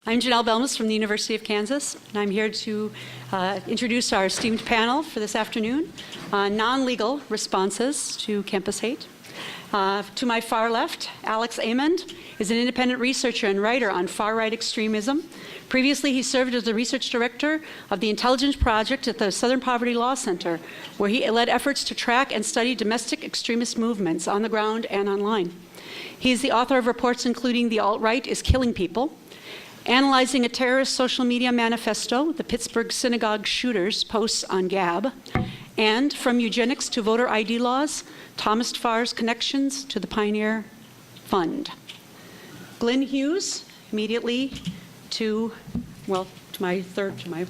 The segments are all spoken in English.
I'm Janelle Belmas from the University of Kansas, and I'm here to introduce our esteemed panel for this afternoon on non-legal responses to campus hate. To my far left, Alex Amond is an independent researcher and writer on far-right extremism. Previously, he served as the research director of the Intelligence Project at the Southern Poverty Law Center, where he led efforts to track and study domestic extremist movements on the ground and online. He is the author of reports including The Alt-Right is Killing People, Analyzing a Terrorist Social Media Manifesto, the Pittsburgh Synagogue Shooters Posts on Gab, and From Eugenics to Voter ID Laws, Thomas Farr's Connections to the Pioneer Fund. Glenn Hughes, immediately to my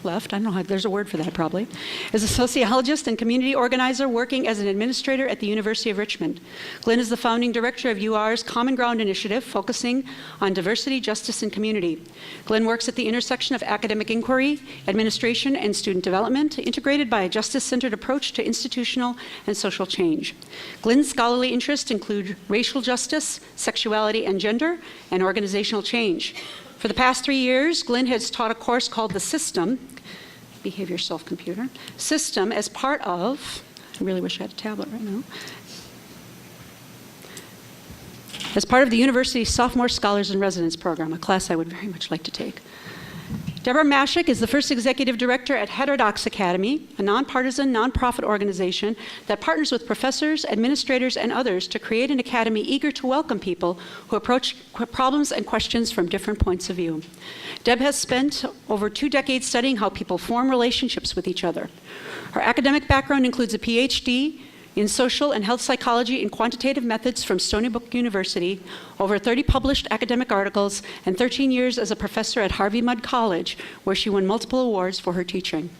left, I don't know how, there's a word for that probably, is a sociologist and community organizer working as an administrator at the University of Richmond. Glenn is the founding director of UR's Common Ground Initiative, focusing on diversity, justice, and community. Glenn works at the intersection of academic inquiry, administration, and student development, integrated by a justice-centered approach to institutional and social change. Glenn's scholarly interests include racial justice, sexuality and gender, and organizational change. For the past 3 years, Glenn has taught a course called The System, Behave Yourself, Computer, System, as part of, I really wish I had a tablet right now, as part of the university's Sophomore Scholars in Residence program, a class I would very much like to take. Deborah Mashik is the first executive director at Heterodox Academy, a nonpartisan, nonprofit organization that partners with professors, administrators, and others to create an academy eager to welcome people who approach problems and questions from different points of view. Deb has spent over 2 decades studying how people form relationships with each other. Her academic background includes a PhD in social and health psychology and quantitative methods from Stony Brook University, over 30 published academic articles, and 13 years as a professor at Harvey Mudd College, where she won multiple awards for her teaching.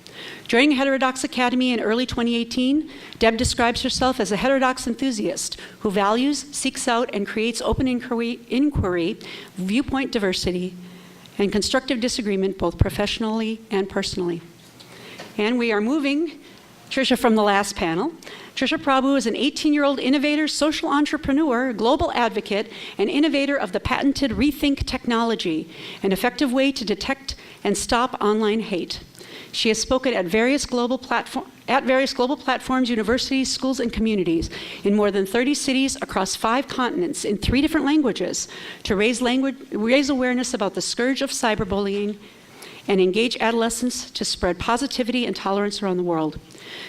Joining Heterodox Academy in early 2018, Deb describes herself as a heterodox enthusiast who values, seeks out, and creates open inquiry, viewpoint diversity, and constructive disagreement both professionally and personally. And we are moving Tricia from the last panel. Tricia Prabhu is an 18-year-old innovator, social entrepreneur, global advocate, and innovator of the patented Rethink technology, an effective way to detect and stop online hate. She has spoken at various global platforms, universities, schools, and communities in more than 30 cities across 5 continents in 3 different languages to raise awareness about the scourge of cyberbullying and engage adolescents to spread positivity and tolerance around the world.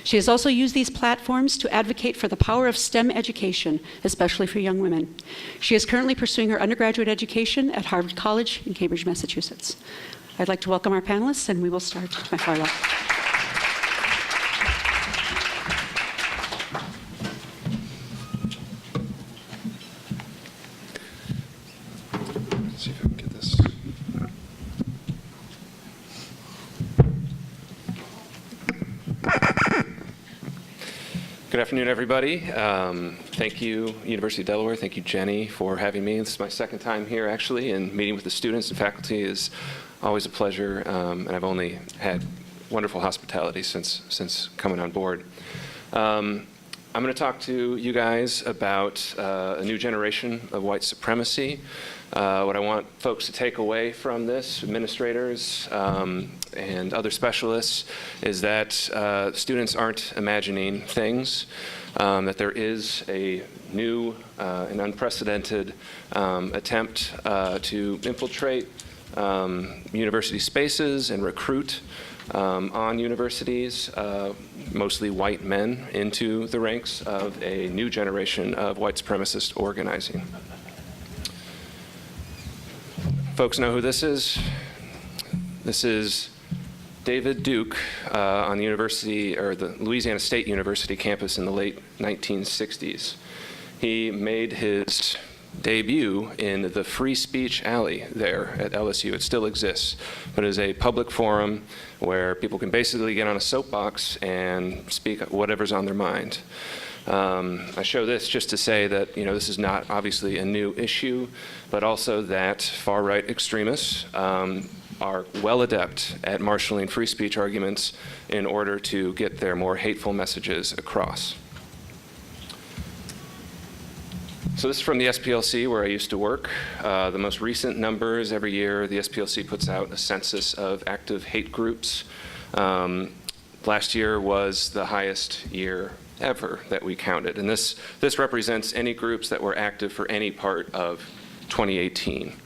She has also used these platforms to advocate for the power of STEM education, especially for young women. She is currently pursuing her undergraduate education at Harvard College in Cambridge, Massachusetts. I'd like to welcome our panelists, and we will start to my far left. Let's see if I can get this. Good afternoon, everybody. Thank you, University of Delaware. Thank you, Jenny, for having me. This is my second time here, actually, and meeting with the students and faculty is always a pleasure, and I've only had wonderful hospitality since coming on board. I'm going to talk to you guys about a new generation of white supremacy. What I want folks to take away from this, administrators and other specialists, is that students aren't imagining things, that there is a new and unprecedented attempt to infiltrate university spaces and recruit on universities, mostly white men, into the ranks of a new generation of white supremacist organizing. Folks know who this is? This is David Duke on the university, or the Louisiana State University campus in the late 1960s. He made his debut in the Free Speech Alley there at LSU. It still exists, but it is a public forum where people can basically get on a soapbox and speak whatever's on their mind. I show this just to say that this is not obviously a new issue, but also that far-right extremists are well adept at marshaling free speech arguments in order to get their more hateful messages across. So this is from the SPLC, where I used to work. The most recent numbers, every year the SPLC puts out a census of active hate groups. Last year was the highest year ever that we counted. And this represents any groups that were active for any part of 2018.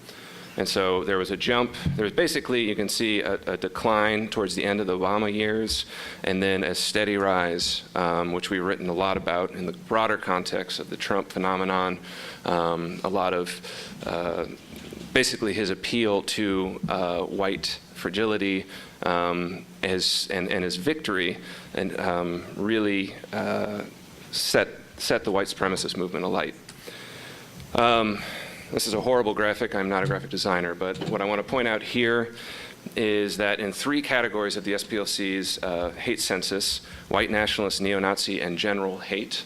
And so there was a jump. There was basically, you can see a decline towards the end of the Obama years, and then a steady rise, which we've written a lot about in the broader context of the Trump phenomenon. A lot of basically his appeal to white fragility and his victory, and really set the white supremacist movement alight. This is a horrible graphic. I'm not a graphic designer, but what I want to point out here is that in 3 categories of the SPLC's hate census, white nationalist, neo-Nazi, and general hate,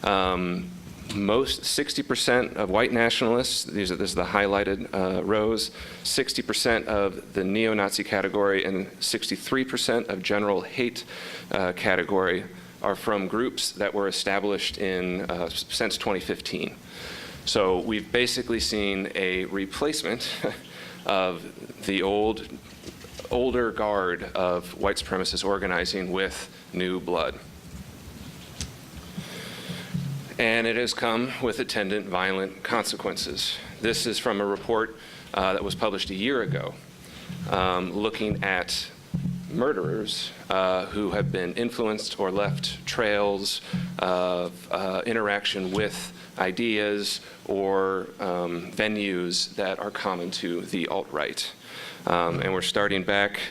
60% of white nationalists, this is the highlighted rows, 60% of the neo-Nazi category, and 63% of general hate category are from groups that were established since 2015. So we've basically seen a replacement of the older guard of white supremacist organizing with new blood. And it has come with attendant violent consequences. This is from a report that was published a year ago, looking at murderers who have been influenced or left trails of interaction with ideas or venues that are common to the alt-right. And we're starting back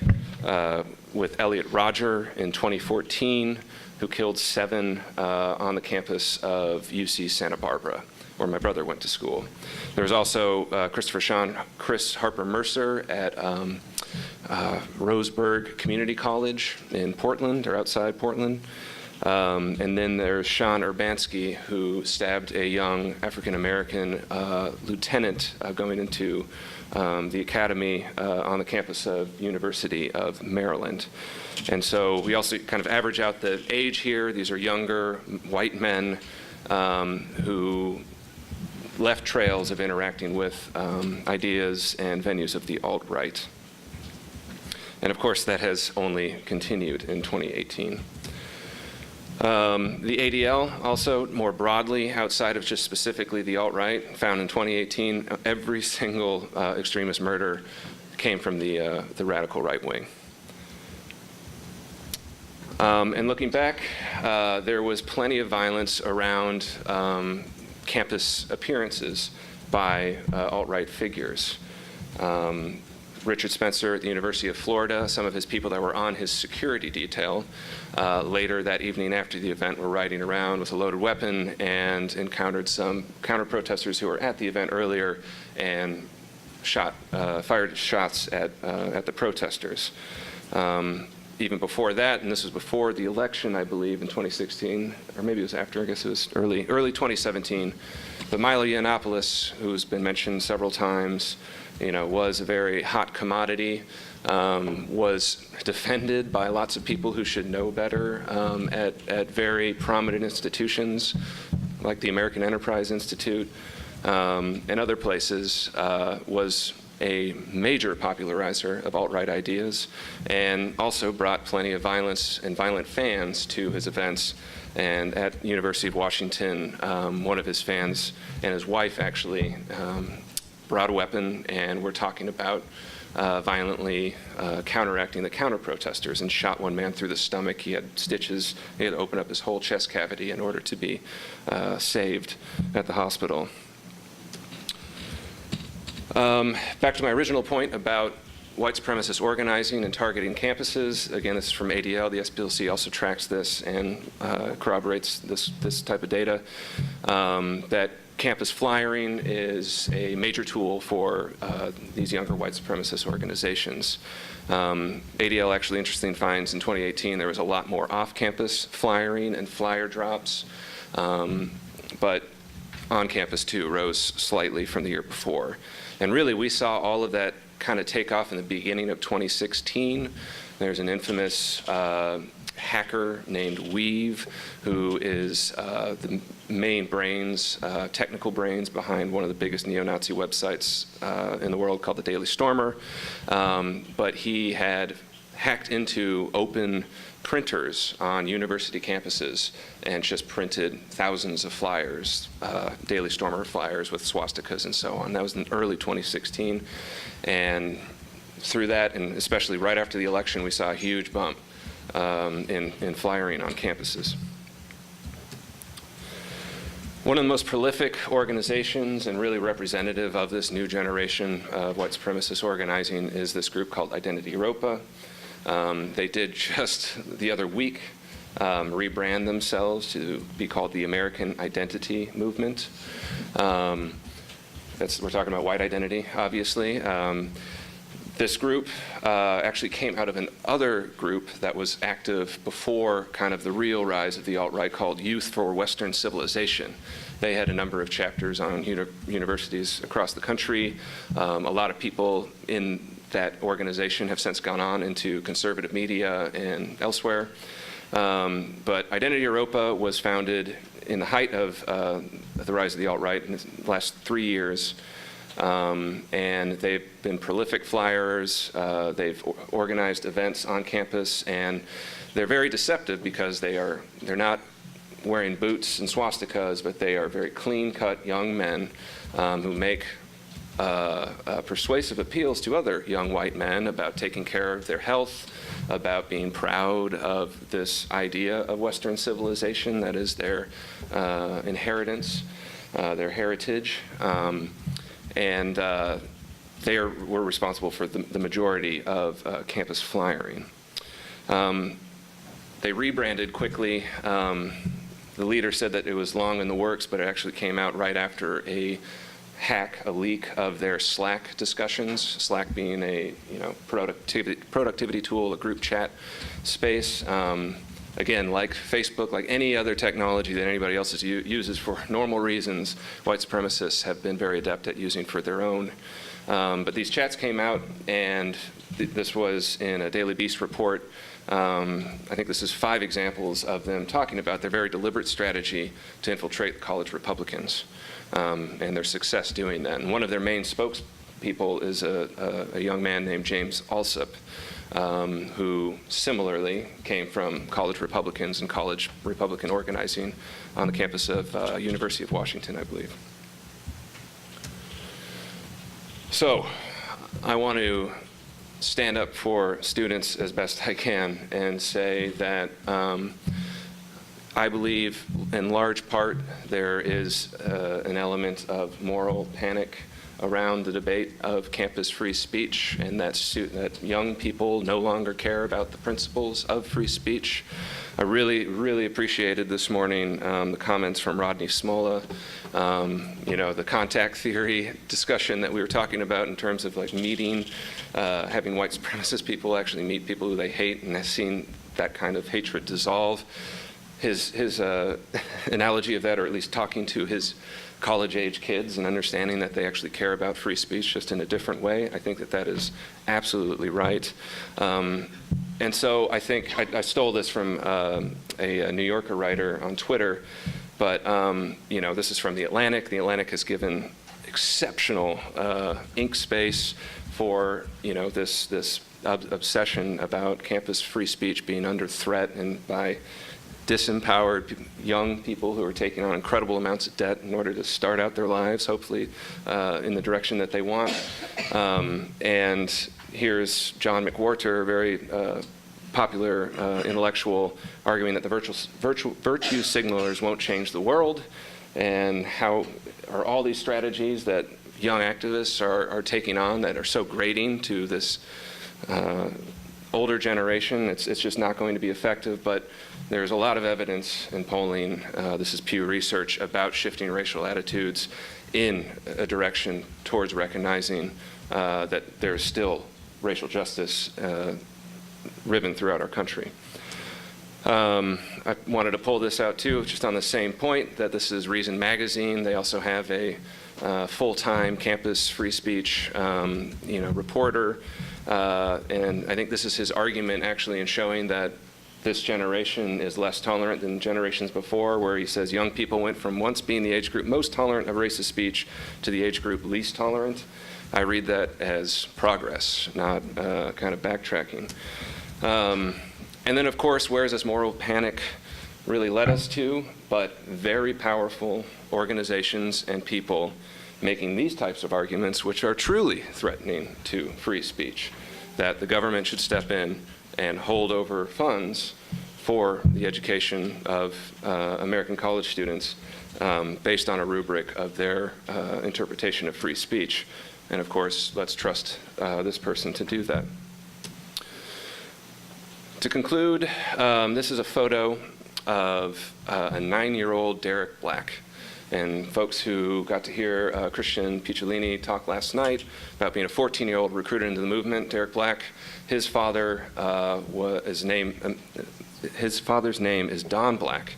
with Elliot Rodger in 2014, who killed 7 on the campus of UC Santa Barbara, where my brother went to school. There was also Chris Harper Mercer at Roseburg Community College in Portland, or outside Portland. And then there's Sean Urbanski, who stabbed a young African-American lieutenant going into the academy on the campus of University of Maryland. And so we also kind of average out the age here. These are younger white men who left trails of interacting with ideas and venues of the alt-right. And of course, that has only continued in 2018. The ADL also, more broadly, outside of just specifically the alt-right, found in 2018 every single extremist murder came from the radical right wing. And looking back, there was plenty of violence around campus appearances by alt-right figures. Richard Spencer at the University of Florida, some of his people that were on his security detail, later that evening after the event were riding around with a loaded weapon and encountered some counter-protesters who were at the event earlier and fired shots at the protesters. Even before that, and this was before the election, I believe, in 2016, or maybe it was after, I guess it was early 2017, but Milo Yiannopoulos, who's been mentioned several times, was a very hot commodity, was defended by lots of people who should know better at very prominent institutions like the American Enterprise Institute and other places, was a major popularizer of alt-right ideas, and also brought plenty of violence and violent fans to his events. And at University of Washington, one of his fans and his wife actually brought a weapon and were talking about violently counteracting the counter-protesters, and shot one man through the stomach. He had stitches. He had to open up his whole chest cavity in order to be saved at the hospital. Back to my original point about white supremacist organizing and targeting campuses. Again, this is from ADL. The SPLC also tracks this and corroborates this type of data, that campus flyering is a major tool for these younger white supremacist organizations. ADL actually, interesting finds, in 2018 there was a lot more off-campus flyering and flyer drops, but on campus too rose slightly from the year before. And really we saw all of that kind of take off in the beginning of 2016, There's an infamous hacker named Weave, who is the main brains, technical brains behind one of the biggest neo-Nazi websites in the world called the Daily Stormer. But he had hacked into open printers on university campuses and just printed thousands of flyers, Daily Stormer flyers with swastikas and so on. That was in early 2016. And through that, and especially right after the election, we saw a huge bump in flyering on campuses. One of the most prolific organizations and really representative of this new generation of white supremacist organizing is this group called Identity Europa. They did just the other week rebrand themselves to be called the American Identity Movement. We're talking about white identity, obviously. This group actually came out of an other group that was active before kind of the real rise of the alt-right called Youth for Western Civilization. They had a number of chapters on universities across the country. A lot of people in that organization have since gone on into conservative media and elsewhere. But Identity Europa was founded in the height of the rise of the alt-right in the last 3 years. And they've been prolific flyers, they've organized events on campus, and they're very deceptive because they're not wearing boots and swastikas, but they are very clean-cut young men who make persuasive appeals to other young white men about taking care of their health, about being proud of this idea of Western civilization that is their inheritance, their heritage. And they were responsible for the majority of campus flyering. They rebranded quickly. The leader said that it was long in the works, but it actually came out right after a leak of their Slack discussions, Slack being a productivity tool, a group chat space. Again, like Facebook, like any other technology that anybody else uses for normal reasons, white supremacists have been very adept at using for their own. But these chats came out, and this was in a Daily Beast report. I think this is 5 examples of them talking about their very deliberate strategy to infiltrate college Republicans and their success doing that. And one of their main spokespeople is a young man named James Alsop, who similarly came from college Republicans and college Republican organizing on the campus of University of Washington, I believe. So I want to stand up for students as best I can and say that I believe in large part there is an element of moral panic around the debate of campus free speech, and that young people no longer care about the principles of free speech. I really, really appreciated this morning the comments from Rodney Smolla, the contact theory discussion that we were talking about in terms of like meeting, having white supremacist people actually meet people who they hate, and have seen that kind of hatred dissolve. His analogy of that, or at least talking to his college-age kids and understanding that they actually care about free speech just in a different way, I think that is absolutely right. And so I think I stole this from a New Yorker writer on Twitter, but this is from The Atlantic. The Atlantic has given exceptional ink space for this obsession about campus free speech being under threat and by disempowered young people who are taking on incredible amounts of debt in order to start out their lives, hopefully, in the direction that they want. And here's John McWhorter, a very popular intellectual, arguing that the virtue signalers won't change the world, and how are all these strategies that young activists are taking on that are so grating to this older generation, it's just not going to be effective. But there's a lot of evidence in polling, this is Pew Research, about shifting racial attitudes in a direction towards recognizing that there's still racial justice ribbon throughout our country. I wanted to pull this out too, just on the same point, that this is Reason Magazine. They also have a full-time campus free speech reporter And I think this is his argument, actually, in showing that this generation is less tolerant than generations before, where he says young people went from once being the age group most tolerant of racist speech to the age group least tolerant. I read that as progress, not kind of backtracking. And then, of course, where has this moral panic really led us to? But very powerful organizations and people making these types of arguments, which are truly threatening to free speech, that the government should step in and hold over funds for the education of American college students based on a rubric of their interpretation of free speech. And of course, let's trust this person to do that. To conclude, this is a photo of a 9-year-old Derrick Black. And folks who got to hear Christian Picciolini talk last night about being a 14-year-old recruited into the movement, Derrick Black, his father's name is Don Black,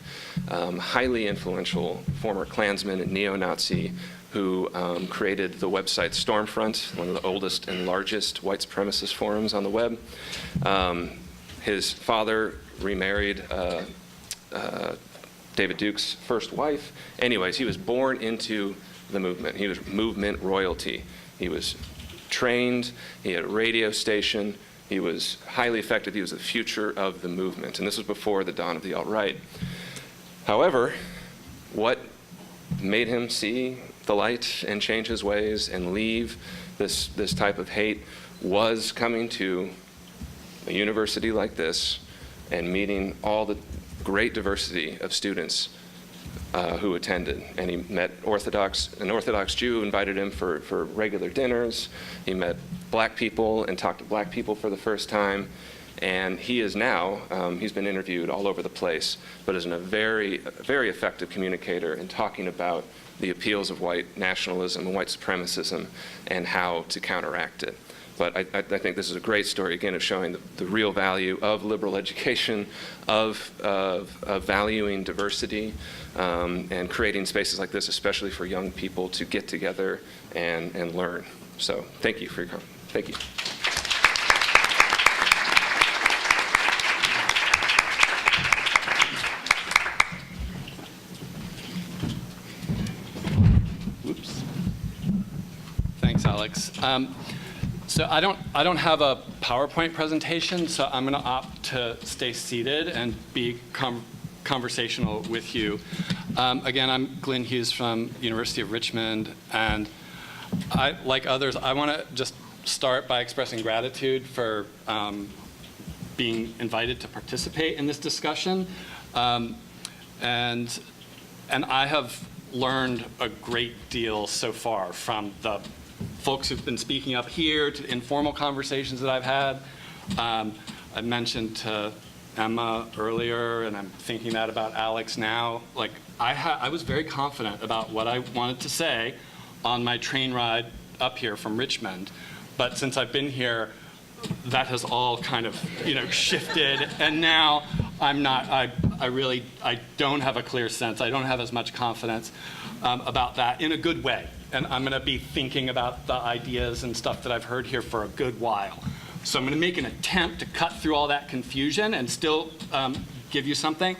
highly influential former Klansman and neo-Nazi who created the website Stormfront, one of the oldest and largest white supremacist forums on the web. His father remarried David Duke's first wife. Anyways, he was born into the movement. He was movement royalty. He was trained, he had a radio station, he was highly effective, he was the future of the movement. And this was before the dawn of the alt-right. However, what made him see the light and change his ways and leave this type of hate was coming to a university like this and meeting all the great diversity of students who attended. And he met an Orthodox Jew who invited him for regular dinners. He met black people and talked to black people for the first time. And he is now, he's been interviewed all over the place, but is a very effective communicator in talking about the appeals of white nationalism and white supremacism and how to counteract it. But I think this is a great story, again, of showing the real value of liberal education, of valuing diversity, and creating spaces like this, especially for young people to get together and learn. So thank you for your comment. Thank you. Oops. Thanks, Alex. So I don't have a PowerPoint presentation, so I'm going to opt to stay seated and be conversational with you. Again, I'm Glenn Hughes from University of Richmond, and like others, I want to just start by expressing gratitude for being invited to participate in this discussion. And I have learned a great deal so far from the folks who've been speaking up here, to informal conversations that I've had. I mentioned to Emma earlier, and I'm thinking that about Alex now. Like, I was very confident about what I wanted to say on my train ride up here from Richmond. But since I've been here, that has all kind of, shifted. And now I'm not, I don't have a clear sense. I don't have as much confidence about that in a good way. And I'm going to be thinking about the ideas and stuff that I've heard here for a good while. So I'm going to make an attempt to cut through all that confusion and still give you something.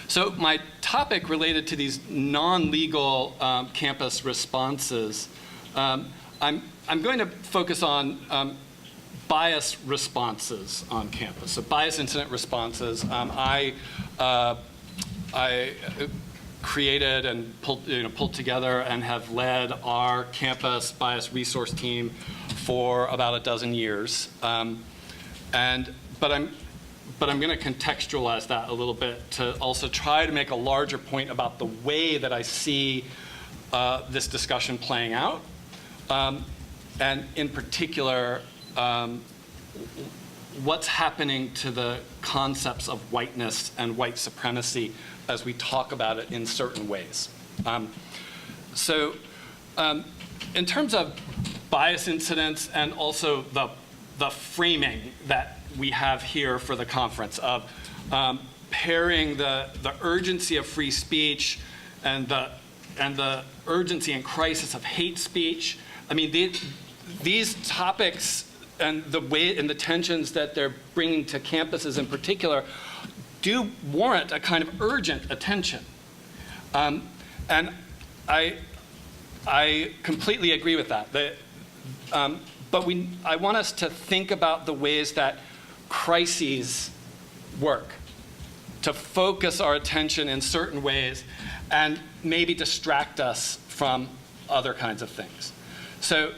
So my topic related to these non-legal campus responses, I'm going to focus on bias responses on campus. So bias incident responses. I created and pulled together and have led our campus bias resource team for about a dozen years. But I'm going to contextualize that a little bit to also try to make a larger point about the way that I see this discussion playing out. And in particular, what's happening to the concepts of whiteness and white supremacy as we talk about it in certain ways. In terms of bias incidents and also the framing that we have here for the conference of pairing the urgency of free speech and the urgency and crisis of hate speech. I mean, these topics and the way and the tensions that they're bringing to campuses in particular do warrant a kind of urgent attention. And I completely agree with that. But I want us to think about the ways that crises work, to focus our attention in certain ways and maybe distract us from other kinds of things. So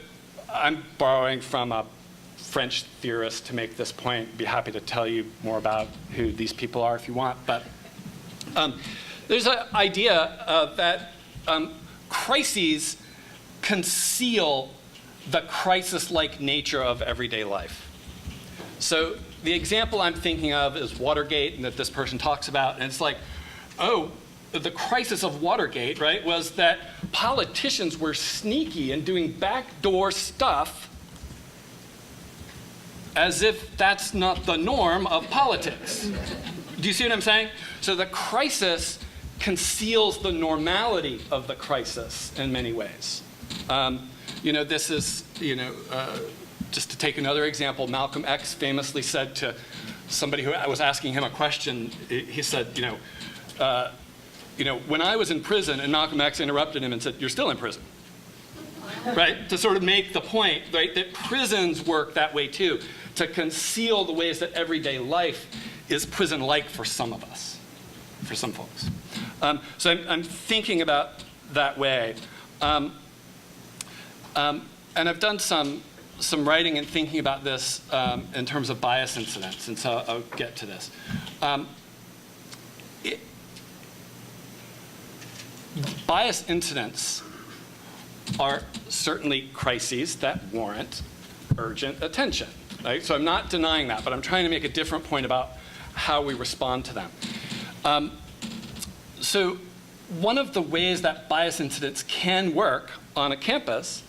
I'm borrowing from a French theorist to make this point. Be happy to tell you more about who these people are if you want. But there's an idea that crises conceal the crisis-like nature of everyday life. So the example I'm thinking of is Watergate, and that this person talks about, and it's like, oh, the crisis of Watergate, right, was that politicians were sneaky and doing backdoor stuff as if that's not the norm of politics. Do you see what I'm saying? So the crisis conceals the normality of the crisis in many ways. This is, just to take another example, Malcolm X famously said to somebody who was asking him a question, he said, when I was in prison, and Malcolm X interrupted him and said, "You're still in prison." Right? To sort of make the point, right, that prisons work that way too, to conceal the ways that everyday life is prison-like for some of us, for some folks. So I'm thinking about that way. And I've done some writing and thinking about this in terms of bias incidents, and so I'll get to this. Bias incidents are certainly crises that warrant urgent attention, right? So I'm not denying that, but I'm trying to make a different point about how we respond to them. So one of the ways that bias incidents can work on a campus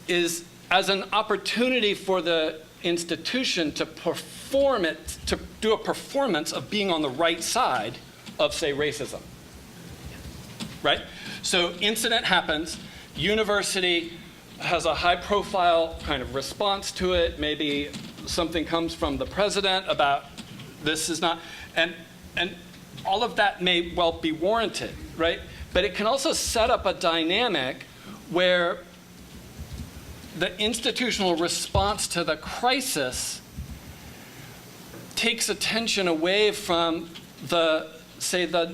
is as an opportunity for the institution to perform it, to do a performance of being on the right side of, say, racism, right? So incident happens, university has a high-profile kind of response to it, maybe something comes from the president about this is not, and all of that may well be warranted, right? But it can also set up a dynamic where the institutional response to the crisis takes attention away from the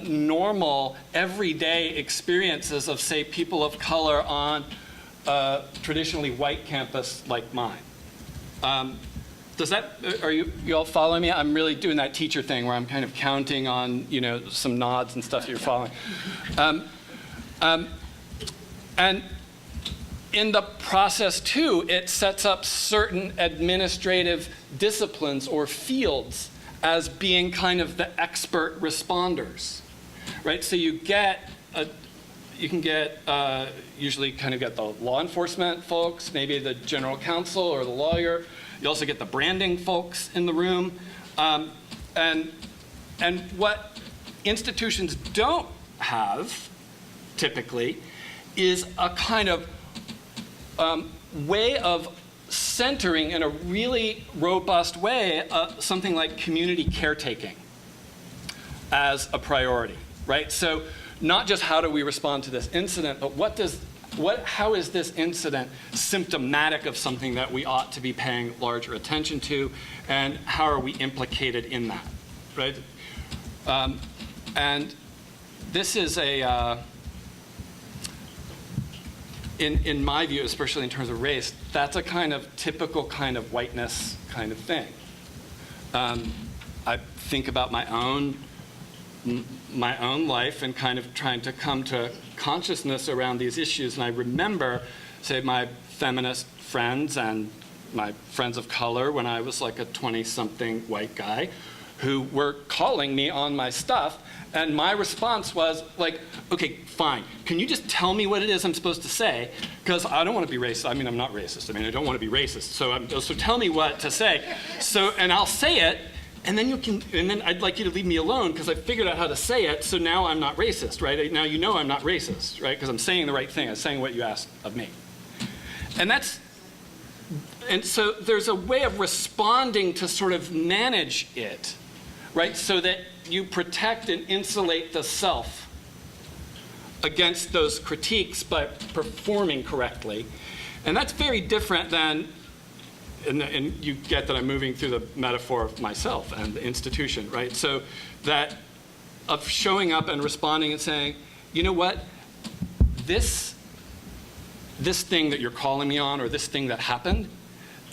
normal, everyday experiences of, say, people of color on a traditionally white campus like mine. Are you all following me? I'm really doing that teacher thing where I'm kind of counting on, some nods and stuff you're following. And in the process, too, it sets up certain administrative disciplines or fields as being kind of the expert responders, right? So you can get usually kind of get the law enforcement folks, maybe the general counsel or the lawyer. You also get the branding folks in the room. And what institutions don't have, typically, is a kind of way of centering in a really robust way something like community caretaking as a priority, right? So not just how do we respond to this incident, but how is this incident symptomatic of something that we ought to be paying larger attention to, and how are we implicated in that, right? And this is in my view, especially in terms of race, that's a kind of typical kind of whiteness kind of thing. I think about my own life and kind of trying to come to consciousness around these issues. And I remember, say, my feminist friends and my friends of color when I was like a 20-something white guy who were calling me on my stuff. And my response was like, okay, fine. Can you just tell me what it is I'm supposed to say? Because I don't want to be racist. I mean, I'm not racist. I mean, I don't want to be racist. So tell me what to say. And I'll say it. And then I'd like you to leave me alone because I figured out how to say it. So now I'm not racist, right? Now I'm not racist, right? Because I'm saying the right thing. I'm saying what you asked of me. And that's And so there's a way of responding to sort of manage it, right? So that you protect and insulate the self against those critiques by performing correctly. And that's very different than, and you get that I'm moving through the metaphor of myself and the institution, right? So that of showing up and responding and saying, you know what, this thing that you're calling me on, or this thing that happened,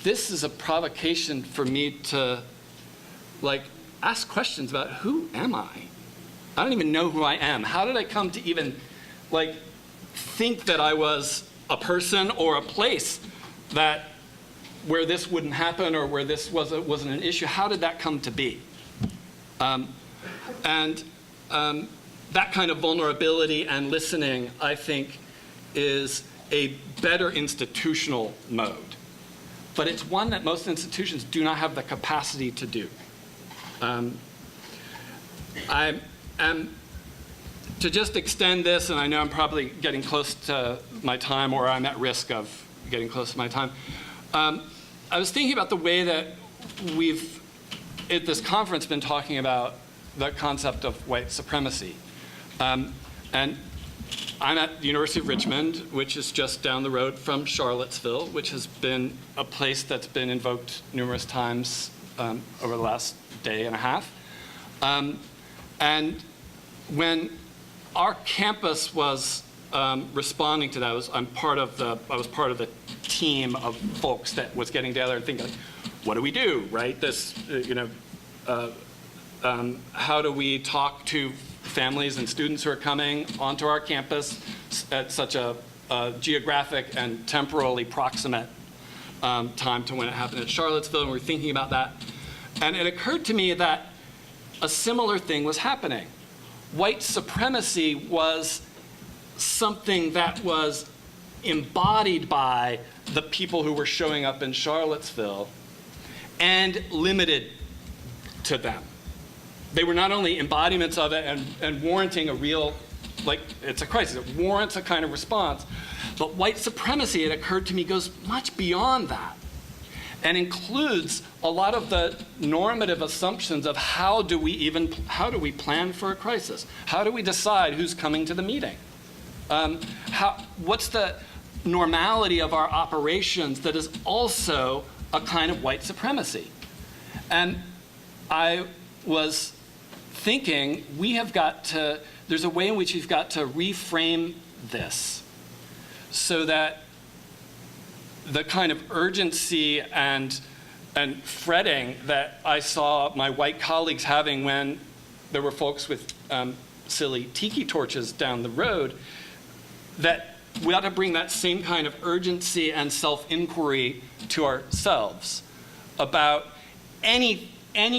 this is a provocation for me to like ask questions about who am I? I don't even know who I am. How did I come to even like think that I was a person or a place that where this wouldn't happen or where this wasn't an issue? How did that come to be? That kind of vulnerability and listening, I think, is a better institutional mode. But it's one that most institutions do not have the capacity to do. To just extend this, and I know I'm probably getting close to my time, or I'm at risk of getting close to my time. I was thinking about the way that we've, at this conference, been talking about the concept of white supremacy. And I'm at the University of Richmond, which is just down the road from Charlottesville, which has been a place that's been invoked numerous times over the last day and a half. And when our campus was responding to that, I was part of the team of folks that was getting together and thinking, like, what do we do, right? This, how do we talk to families and students who are coming onto our campus at such a geographic and temporally proximate time to when it happened at Charlottesville, and we're thinking about that. And it occurred to me that a similar thing was happening. White supremacy was something that was embodied by the people who were showing up in Charlottesville and limited to them. They were not only embodiments of it and warranting a real, like, it's a crisis, it warrants a kind of response, but white supremacy, it occurred to me, goes much beyond that and includes a lot of the normative assumptions of how do we plan for a crisis? How do we decide who's coming to the meeting? What's the normality of our operations that is also a kind of white supremacy? And I was thinking there's a way in which we've got to reframe this so that the kind of urgency and fretting that I saw my white colleagues having when there were folks with silly tiki torches down the road, that we ought to bring that same kind of urgency and self-inquiry to ourselves about any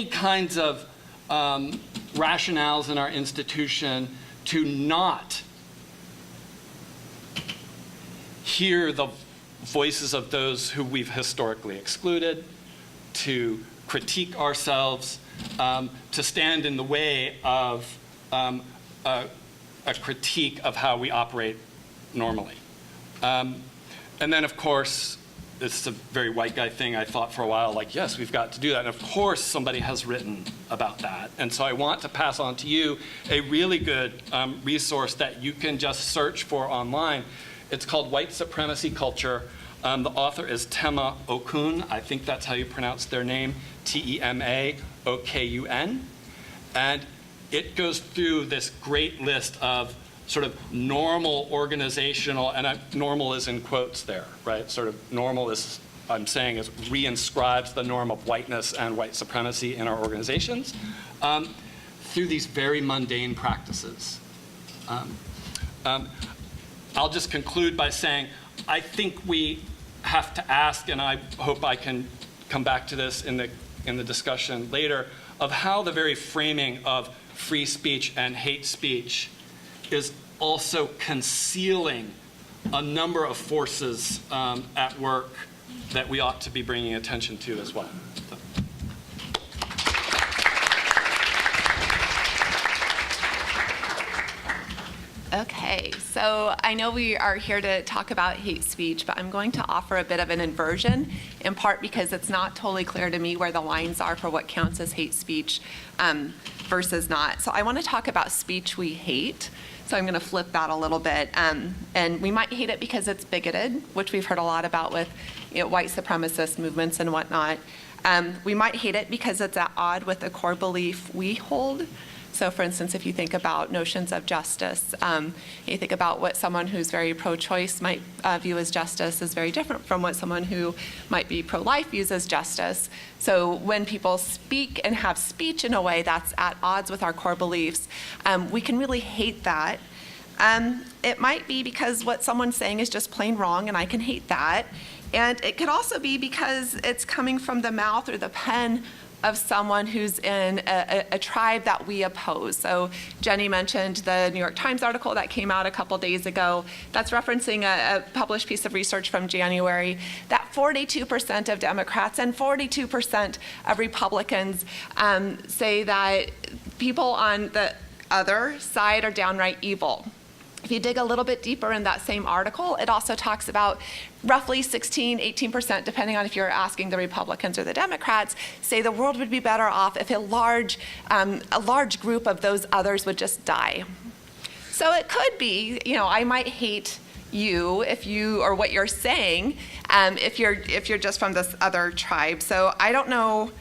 kinds of rationales in our institution to not hear the voices of those who we've historically excluded, to critique ourselves, to stand in the way of a critique of how we operate normally. And then, of course, it's a very white guy thing. I thought for a while, like, yes, we've got to do that. And of course, somebody has written about that. And so I want to pass on to you a really good resource that you can just search for online. It's called White Supremacy Culture. The author is Tema Okun. I think that's how you pronounce their name, T-E-M-A-O-K-U-N. And it goes through this great list of sort of normal organizational, and normal is in quotes there, right? Sort of normal is, I'm saying, is reinscribes the norm of whiteness and white supremacy in our organizations through these very mundane practices. I'll just conclude by saying, I think we have to ask, and I hope I can come back to this in the discussion later, of how the very framing of free speech and hate speech is also concealing a number of forces at work that we ought to be bringing attention to as well. Okay, so I know we are here to talk about hate speech, but I'm going to offer a bit of an inversion, in part because it's not totally clear to me where the lines are for what counts as hate speech versus not. So I want to talk about speech we hate. So I'm going to flip that a little bit. And we might hate it because it's bigoted, which we've heard a lot about with white supremacist movements and whatnot. We might hate it because it's at odds with a core belief we hold. So for instance, if you think about notions of justice, you think about what someone who's very pro-choice might view as justice is very different from what someone who might be pro-life views as justice. So when people speak and have speech in a way that's at odds with our core beliefs, we can really hate that. It might be because what someone's saying is just plain wrong, and I can hate that. And it could also be because it's coming from the mouth or the pen of someone who's in a tribe that we oppose. So Jenny mentioned the New York Times article that came out a couple days ago. That's referencing a published piece of research from January that 42% of Democrats and 42% of Republicans say that people on the other side are downright evil. If you dig a little bit deeper in that same article, it also talks about roughly 16, 18%, depending on if you're asking the Republicans or the Democrats, say the world would be better off if a large group of those others would just die. So it could be, I might hate you if you, or what you're saying, if you're just from this other tribe. So I don't know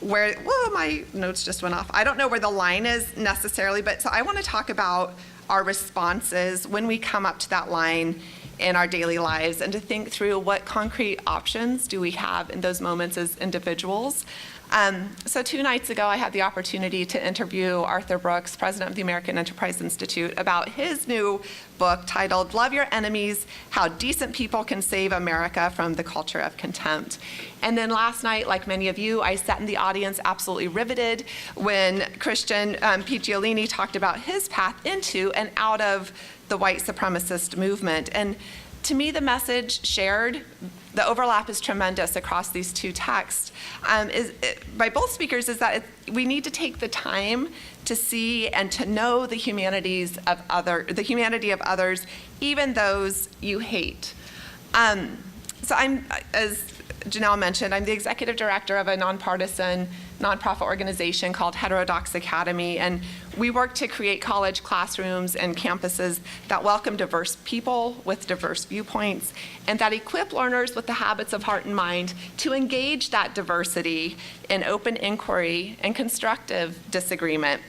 where, my notes just went off. I don't know where the line is necessarily, but so I want to talk about our responses when we come up to that line in our daily lives, and to think through what concrete options do we have in those moments as individuals. So 2 nights ago, I had the opportunity to interview Arthur Brooks, president of the American Enterprise Institute, about his new book titled "Love Your Enemies: How Decent People Can Save America from the Culture of Contempt." And then last night, like many of you, I sat in the audience absolutely riveted when Christian Picciolini talked about his path into and out of the white supremacist movement. And to me, the message shared, the overlap is tremendous across these two texts, by both speakers, is that we need to take the time to see and to know the humanity of others, even those you hate. So I'm, as Janelle mentioned, I'm the executive director of a nonpartisan nonprofit organization called Heterodox Academy, and we work to create college classrooms and campuses that welcome diverse people with diverse viewpoints, and that equip learners with the habits of heart and mind to engage that diversity in open inquiry and constructive disagreement.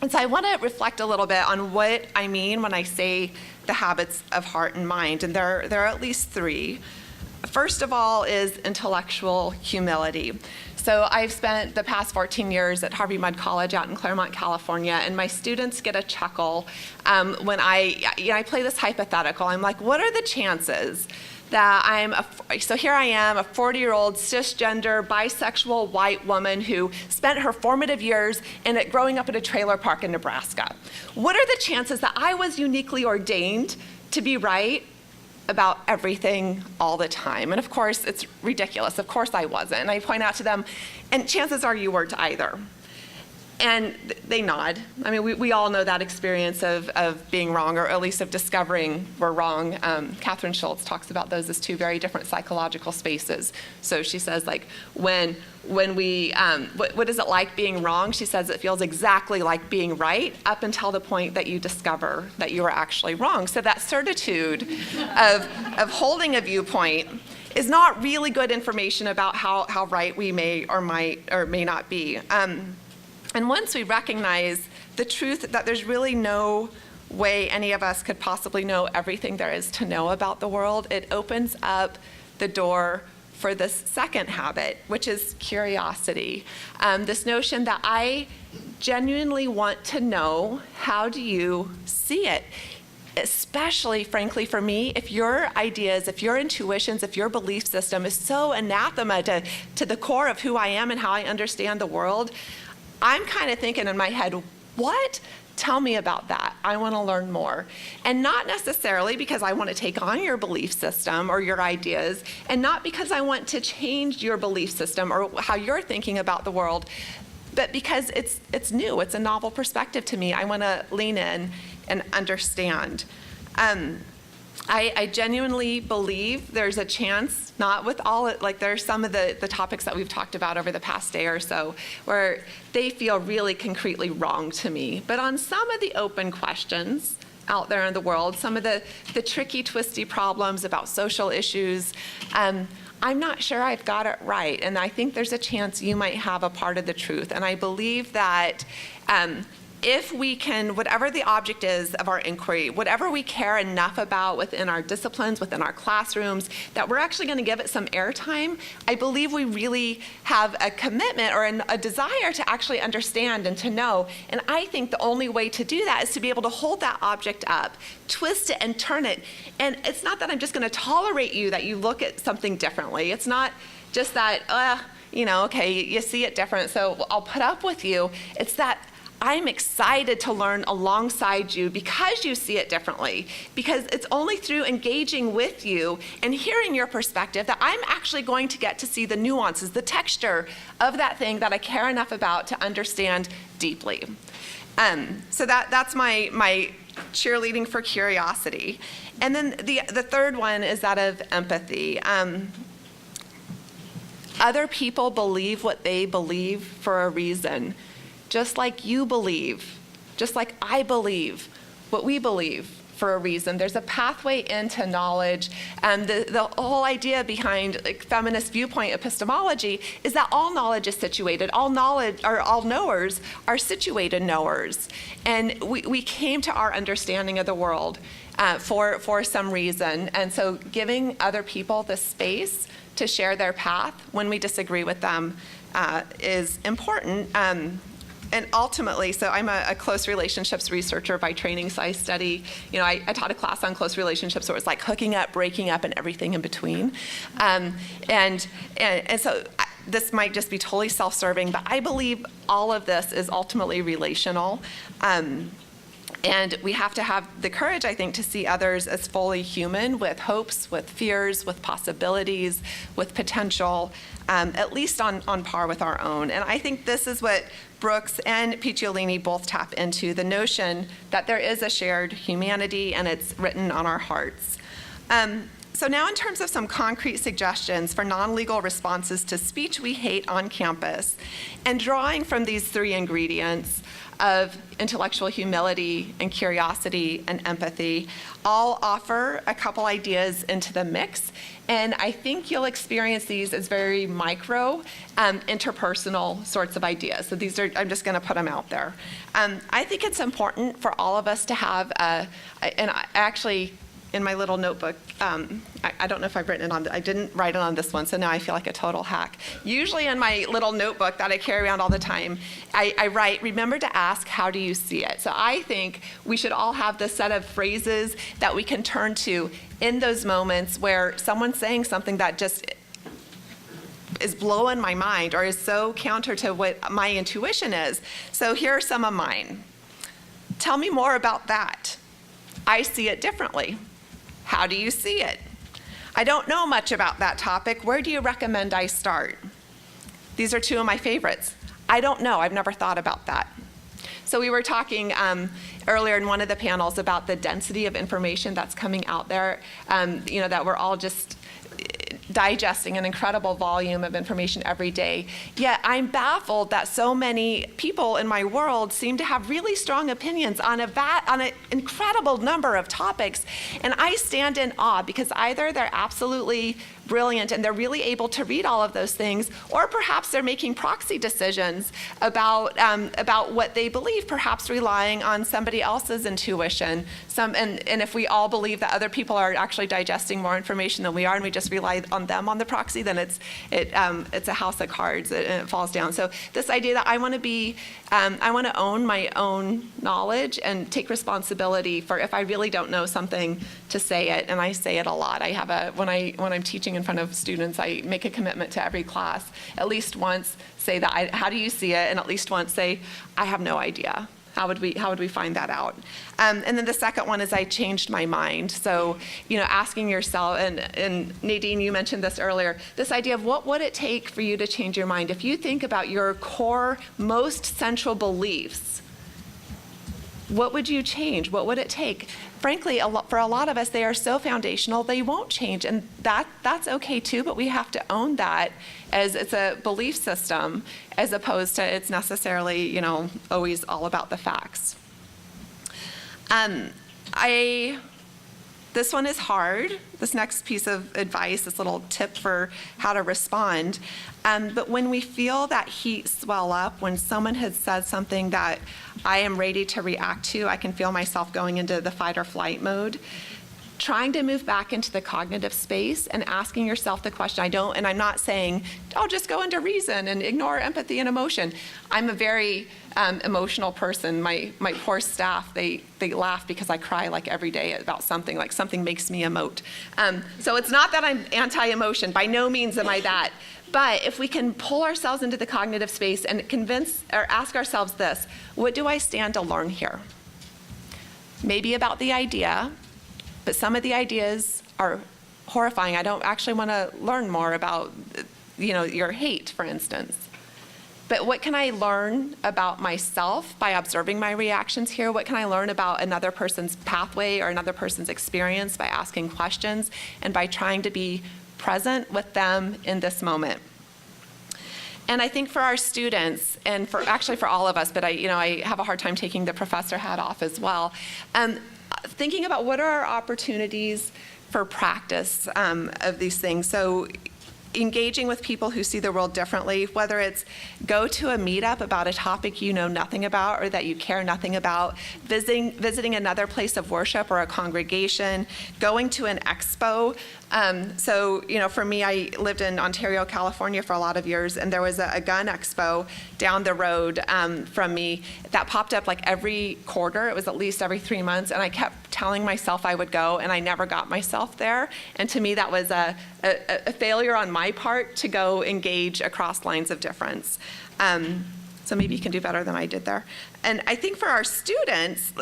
And so I want to reflect a little bit on what I mean when I say the habits of heart and mind, and there are at least 3. First of all is intellectual humility. So I've spent the past 14 years at Harvey Mudd College out in Claremont, California, and my students get a chuckle when I play this hypothetical. I'm like, what are the chances that so here I am, a 40-year-old cisgender, bisexual white woman who spent her formative years growing up in a trailer park in Nebraska. What are the chances that I was uniquely ordained to be right about everything all the time? And of course, it's ridiculous. Of course I wasn't. And I point out to them, and chances are you weren't either. And they nod. I mean, we all know that experience of being wrong, or at least of discovering we're wrong. Catherine Schultz talks about those as 2 very different psychological spaces. So she says, like, when we, what is it like being wrong? She says it feels exactly like being right up until the point that you discover that you were actually wrong. So that certitude of holding a viewpoint is not really good information about how right we may or may not be. And once we recognize the truth that there's really no way any of us could possibly know everything there is to know about the world, it opens up the door for this second habit, which is curiosity. This notion that I genuinely want to know, how do you see it? Especially, frankly, for me, if your ideas, if your intuitions, if your belief system is so anathema to the core of who I am and how I understand the world, I'm kind of thinking in my head, what? Tell me about that. I want to learn more. And not necessarily because I want to take on your belief system or your ideas, and not because I want to change your belief system or how you're thinking about the world, but because it's new. It's a novel perspective to me. I want to lean in and understand. I genuinely believe there's a chance, not with all, like there's some of the topics that we've talked about over the past day or so, where they feel really concretely wrong to me. But on some of the open questions out there in the world, some of the tricky, twisty problems about social issues, I'm not sure I've got it right. And I think there's a chance you might have a part of the truth. And I believe that if we can, whatever the object is of our inquiry, whatever we care enough about within our disciplines, within our classrooms, that we're actually going to give it some airtime, I believe we really have a commitment or a desire to actually understand and to know. And I think the only way to do that is to be able to hold that object up, twist it and turn it. And it's not that I'm just going to tolerate you that you look at something differently. It's not just that, okay, you see it different, so I'll put up with you. It's that I'm excited to learn alongside you because you see it differently, because it's only through engaging with you and hearing your perspective that I'm actually going to get to see the nuances, the texture of that thing that I care enough about to understand deeply. So that's my cheerleading for curiosity. And then the third one is that of empathy. Other people believe what they believe for a reason. Just like you believe, just like I believe what we believe for a reason. There's a pathway into knowledge, and the whole idea behind feminist viewpoint epistemology is that all knowledge is situated. All knowledge, or all knowers are situated knowers. And we came to our understanding of the world for some reason. And so giving other people the space to share their path when we disagree with them is important. And ultimately, so I'm a close relationships researcher by training, so I study, I taught a class on close relationships where it's like hooking up, breaking up, and everything in between. And so this might just be totally self-serving, but I believe all of this is ultimately relational. And we have to have the courage, I think, to see others as fully human, with hopes, with fears, with possibilities, with potential, at least on par with our own. And I think this is what Brooks and Picciolini both tap into, the notion that there is a shared humanity and it's written on our hearts. So now in terms of some concrete suggestions for non-legal responses to speech we hate on campus, and drawing from these three ingredients of intellectual humility and curiosity and empathy, I'll offer a couple ideas into the mix. And I think you'll experience these as very micro, interpersonal sorts of ideas. So these are, I'm just going to put them out there. I think it's important for all of us to have, and I actually, in my little notebook, I don't know if I've written it on, I didn't write it on this one, so now I feel like a total hack. Usually in my little notebook that I carry around all the time, I write, remember to ask, how do you see it? So I think we should all have this set of phrases that we can turn to in those moments where someone's saying something that just is blowing my mind or is so counter to what my intuition is. So here are some of mine. Tell me more about that. I see it differently. How do you see it? I don't know much about that topic. Where do you recommend I start? These are two of my favorites. I don't know. I've never thought about that. So we were talking earlier in one of the panels about the density of information that's coming out there, that we're all just digesting an incredible volume of information every day. Yet I'm baffled that so many people in my world seem to have really strong opinions on an incredible number of topics. And I stand in awe because either they're absolutely brilliant and they're really able to read all of those things, or perhaps they're making proxy decisions about what they believe, perhaps relying on somebody else's intuition. And if we all believe that other people are actually digesting more information than we are, and we just rely on them on the proxy, then it's a house of cards and it falls down. So this idea that I want to own my own knowledge and take responsibility for if I really don't know something, to say it, and I say it a lot. I have when I'm teaching in front of students, I make a commitment to every class, at least once say that, how do you see it? And at least once say, I have no idea. How would we find that out? And then the second one is I changed my mind. So, asking yourself, and Nadine, you mentioned this earlier, this idea of what would it take for you to change your mind? If you think about your core, most central beliefs, What would you change? What would it take? Frankly, for a lot of us, they are so foundational, they won't change. And that's okay too, but we have to own that as it's a belief system, as opposed to it's necessarily, always all about the facts. This one is hard. This next piece of advice, this little tip for how to respond. But when we feel that heat swell up, when someone has said something that I am ready to react to, I can feel myself going into the fight or flight mode. Trying to move back into the cognitive space and asking yourself the question, and I'm not saying, just go into reason and ignore empathy and emotion. I'm a very emotional person. My poor staff, they laugh because I cry like every day about something, like something makes me emote. So it's not that I'm anti-emotion, by no means am I that. But if we can pull ourselves into the cognitive space and convince or ask ourselves this, what do I stand to learn here? Maybe about the idea, but some of the ideas are horrifying. I don't actually want to learn more about, your hate, for instance. But what can I learn about myself by observing my reactions here? What can I learn about another person's pathway or another person's experience by asking questions and by trying to be present with them in this moment? And I think for our students, and for all of us, but I have a hard time taking the professor hat off as well, thinking about what are our opportunities for practice of these things. So engaging with people who see the world differently, whether it's go to a meetup about a topic you know nothing about or that you care nothing about, visiting another place of worship or a congregation, going to an expo. For me, I lived in Ontario, California for a lot of years, and there was a gun expo down the road from me that popped up like every quarter. It was at least every 3 months, and I kept telling myself I would go, and I never got myself there. And to me, that was a failure on my part to go engage across lines of difference. So maybe you can do better than I did there. And I think for our students,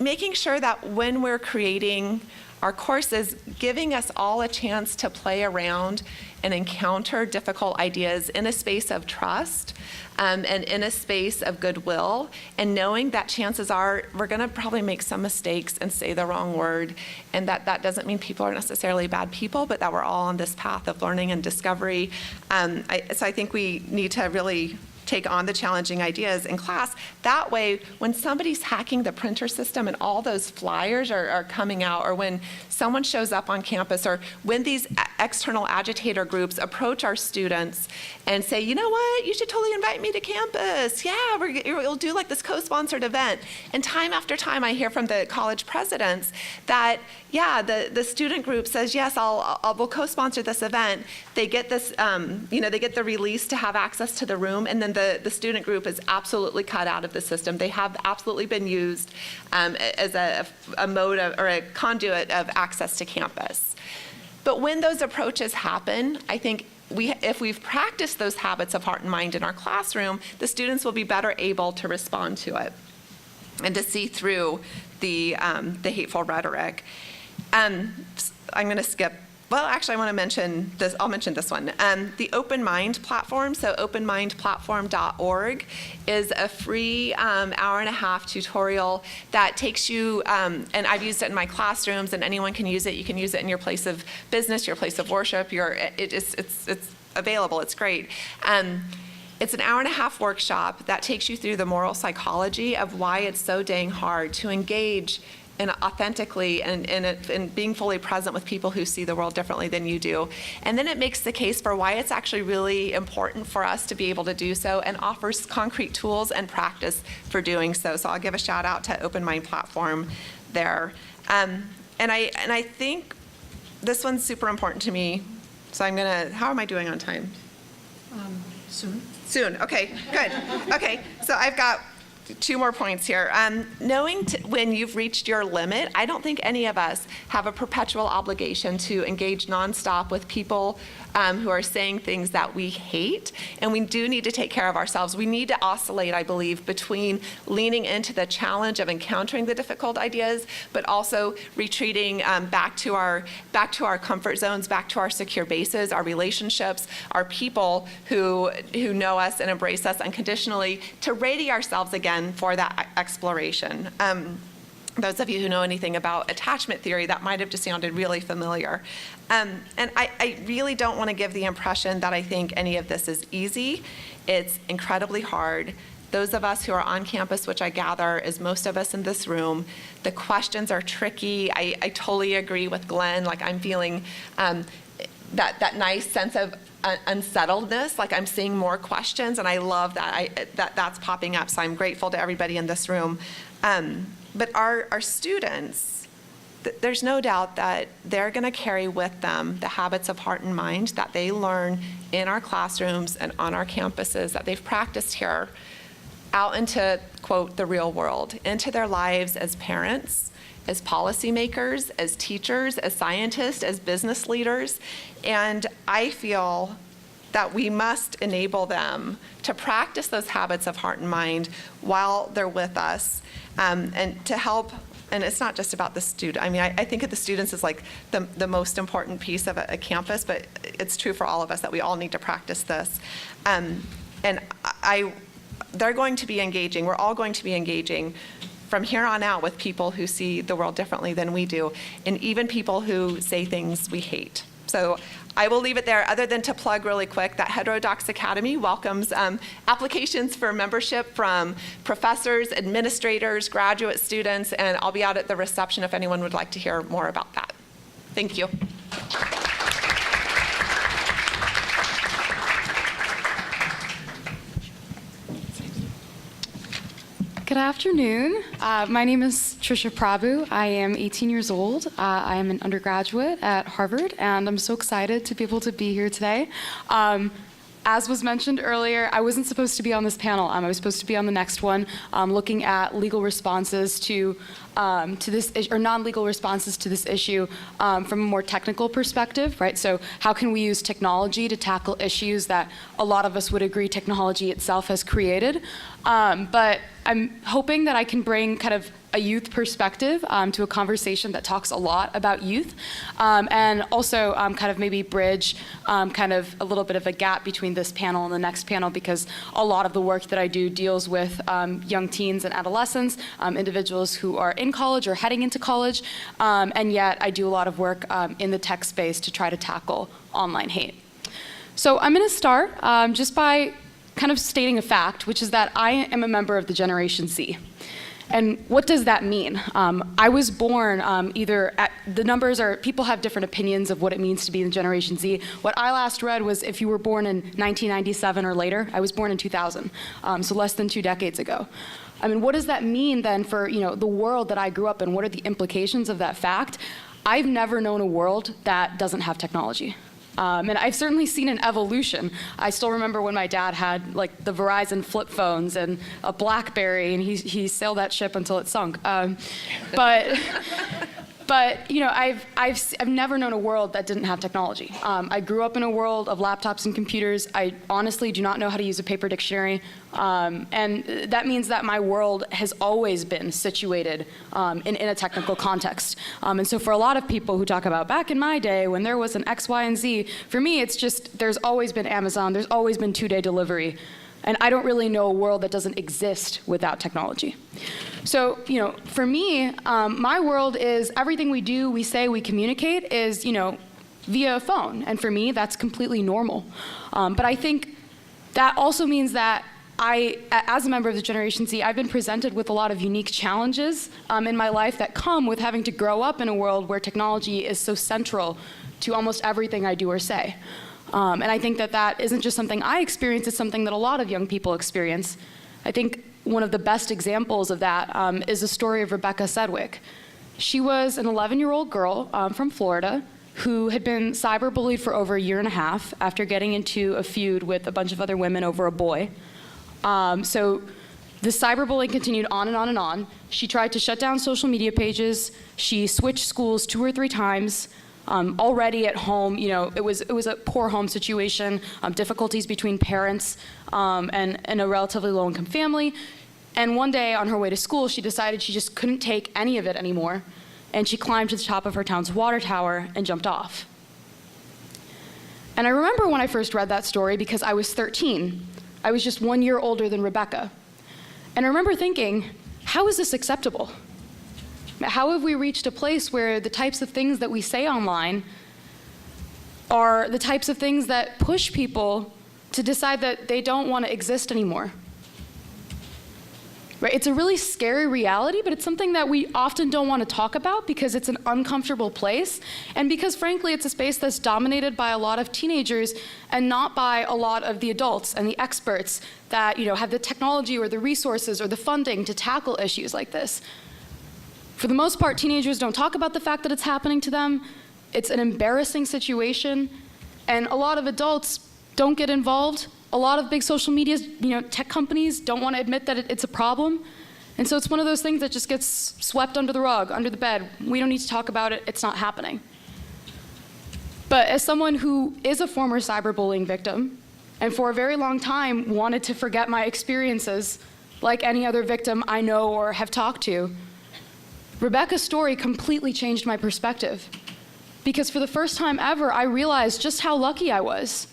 making sure that when we're creating our courses, giving us all a chance to play around and encounter difficult ideas in a space of trust and in a space of goodwill, and knowing that chances are we're going to probably make some mistakes and say the wrong word, and that doesn't mean people are necessarily bad people, but that we're all on this path of learning and discovery. So I think we need to really take on the challenging ideas in class. That way, when somebody's hacking the printer system and all those flyers are coming out, or when someone shows up on campus, or when these external agitator groups approach our students and say, you know what, you should totally invite me to campus. Yeah, we'll do like this co-sponsored event. And time after time, I hear from the college presidents that, yeah, the student group says, yes, we'll co-sponsor this event. They get this, they get the release to have access to the room, and then the student group is absolutely cut out of the system. They have absolutely been used as a mode or a conduit of access to campus. But when those approaches happen, I think if we've practiced those habits of heart and mind in our classroom, the students will be better able to respond to it and to see through the hateful rhetoric. I'm going to skip. Well, actually, I want to mention this. I'll mention this one. The Open Mind platform, so openmindplatform.org, is a free hour-and-a-half tutorial that takes you, and I've used it in my classrooms, and anyone can use it. You can use it in your place of business, your place of worship. It's available. It's great. It's an hour-and-a-half workshop that takes you through the moral psychology of why it's so dang hard to engage and authentically and being fully present with people who see the world differently than you do. And then it makes the case for why it's actually really important for us to be able to do so, and offers concrete tools and practice for doing so. So I'll give a shout out to Open Mind Platform there. And I think this one's super important to me. So how am I doing on time? Soon, okay, good. Okay, so I've got 2 more points here. Knowing when you've reached your limit, I don't think any of us have a perpetual obligation to engage nonstop with people who are saying things that we hate, and we do need to take care of ourselves. We need to oscillate, I believe, between leaning into the challenge of encountering the difficult ideas, but also retreating back to our comfort zones, back to our secure bases, our relationships, our people who know us and embrace us unconditionally, to ready ourselves again again, for that exploration. Those of you who know anything about attachment theory, that might have just sounded really familiar. And I really don't want to give the impression that I think any of this is easy. It's incredibly hard. Those of us who are on campus, which I gather is most of us in this room, the questions are tricky. I totally agree with Glenn. Like, I'm feeling that nice sense of unsettledness, like I'm seeing more questions, and I love that. That's popping up, so I'm grateful to everybody in this room. But our students, there's no doubt that they're going to carry with them the habits of heart and mind that they learn in our classrooms and on our campuses that they've practiced here out into, quote, the real world, into their lives as parents, as policymakers, as teachers, as scientists, as business leaders. And I feel that we must enable them to practice those habits of heart and mind while they're with us, and to help. And it's not just about the student. I mean, I think of the students as like the most important piece of a campus, but it's true for all of us that we all need to practice this. And they're going to be engaging. We're all going to be engaging from here on out with people who see the world differently than we do, and even people who say things we hate. So I will leave it there, other than to plug really quick that Heterodox Academy welcomes applications for membership from professors, administrators, graduate students, and I'll be out at the reception if anyone would like to hear more about that. Thank you. Good afternoon. My name is Trisha Prabhu. I am 18 years old. I am an undergraduate at Harvard, and I'm so excited to be able to be here today. As was mentioned earlier, I wasn't supposed to be on this panel. I was supposed to be on the next one, looking at legal responses to this issue, or non-legal responses to this issue from a more technical perspective, right? So how can we use technology to tackle issues that a lot of us would agree technology itself has created? But I'm hoping that I can bring kind of a youth perspective to a conversation that talks a lot about youth, and also kind of maybe bridge kind of a little bit of a gap between this panel and the next panel, because a lot of the work that I do deals with young teens and adolescents, individuals who are in college or heading into college, and yet I do a lot of work in the tech space to try to tackle online hate. So I'm going to start just by kind of stating a fact, which is that I am a member of the Generation Z. And what does that mean? I was born the numbers are, people have different opinions of what it means to be in Generation Z. What I last read was if you were born in 1997 or later. I was born in 2000, so less than 2 decades ago. I mean, what does that mean then for the world that I grew up in? What are the implications of that fact? I've never known a world that doesn't have technology. And I've certainly seen an evolution. I still remember when my dad had like the Verizon flip phones and a BlackBerry, and he sailed that ship until it sunk. But I've never known a world that didn't have technology. I grew up in a world of laptops and computers. I honestly do not know how to use a paper dictionary, and that means that my world has always been situated in a technical context. And so for a lot of people who talk about back in my day when there was an X, Y, and Z, for me it's just there's always been Amazon, there's always been 2-day delivery. And I don't really know a world that doesn't exist without technology. So, for me, my world is everything we do, we say, we communicate is, via a phone. And for me, that's completely normal. But I think that also means that as a member of the Generation Z, I've been presented with a lot of unique challenges in my life that come with having to grow up in a world where technology is so central to almost everything I do or say. And I think that isn't just something I experience, it's something that a lot of young people experience. I think one of the best examples of that is the story of Rebecca Sedgwick. She was an 11-year-old girl from Florida who had been cyberbullied for over 1.5 years after getting into a feud with a bunch of other women over a boy. So the cyberbullying continued on and on and on. She tried to shut down social media pages. She switched schools 2 or 3 times. Already at home, it was a poor home situation, difficulties between parents, and a relatively low-income family. And one day on her way to school, she decided she just couldn't take any of it anymore, and she climbed to the top of her town's water tower and jumped off. And I remember when I first read that story because I was 13. I was just 1 year older than Rebecca. And I remember thinking, how is this acceptable? How have we reached a place where the types of things that we say online are the types of things that push people to decide that they don't want to exist anymore? Right? It's a really scary reality, but it's something that we often don't want to talk about because it's an uncomfortable place, and because frankly it's a space that's dominated by a lot of teenagers and not by a lot of the adults and the experts that have the technology or the resources or the funding to tackle issues like this. For the most part, teenagers don't talk about the fact that it's happening to them. It's an embarrassing situation, and a lot of adults don't get involved. A lot of big social media, tech companies don't want to admit that it's a problem. And so it's one of those things that just gets swept under the rug, under the bed. We don't need to talk about it. It's not happening. But as someone who is a former cyberbullying victim, and for a very long time wanted to forget my experiences like any other victim I know or have talked to, Rebecca's story completely changed my perspective. Because for the first time ever, I realized just how lucky I was.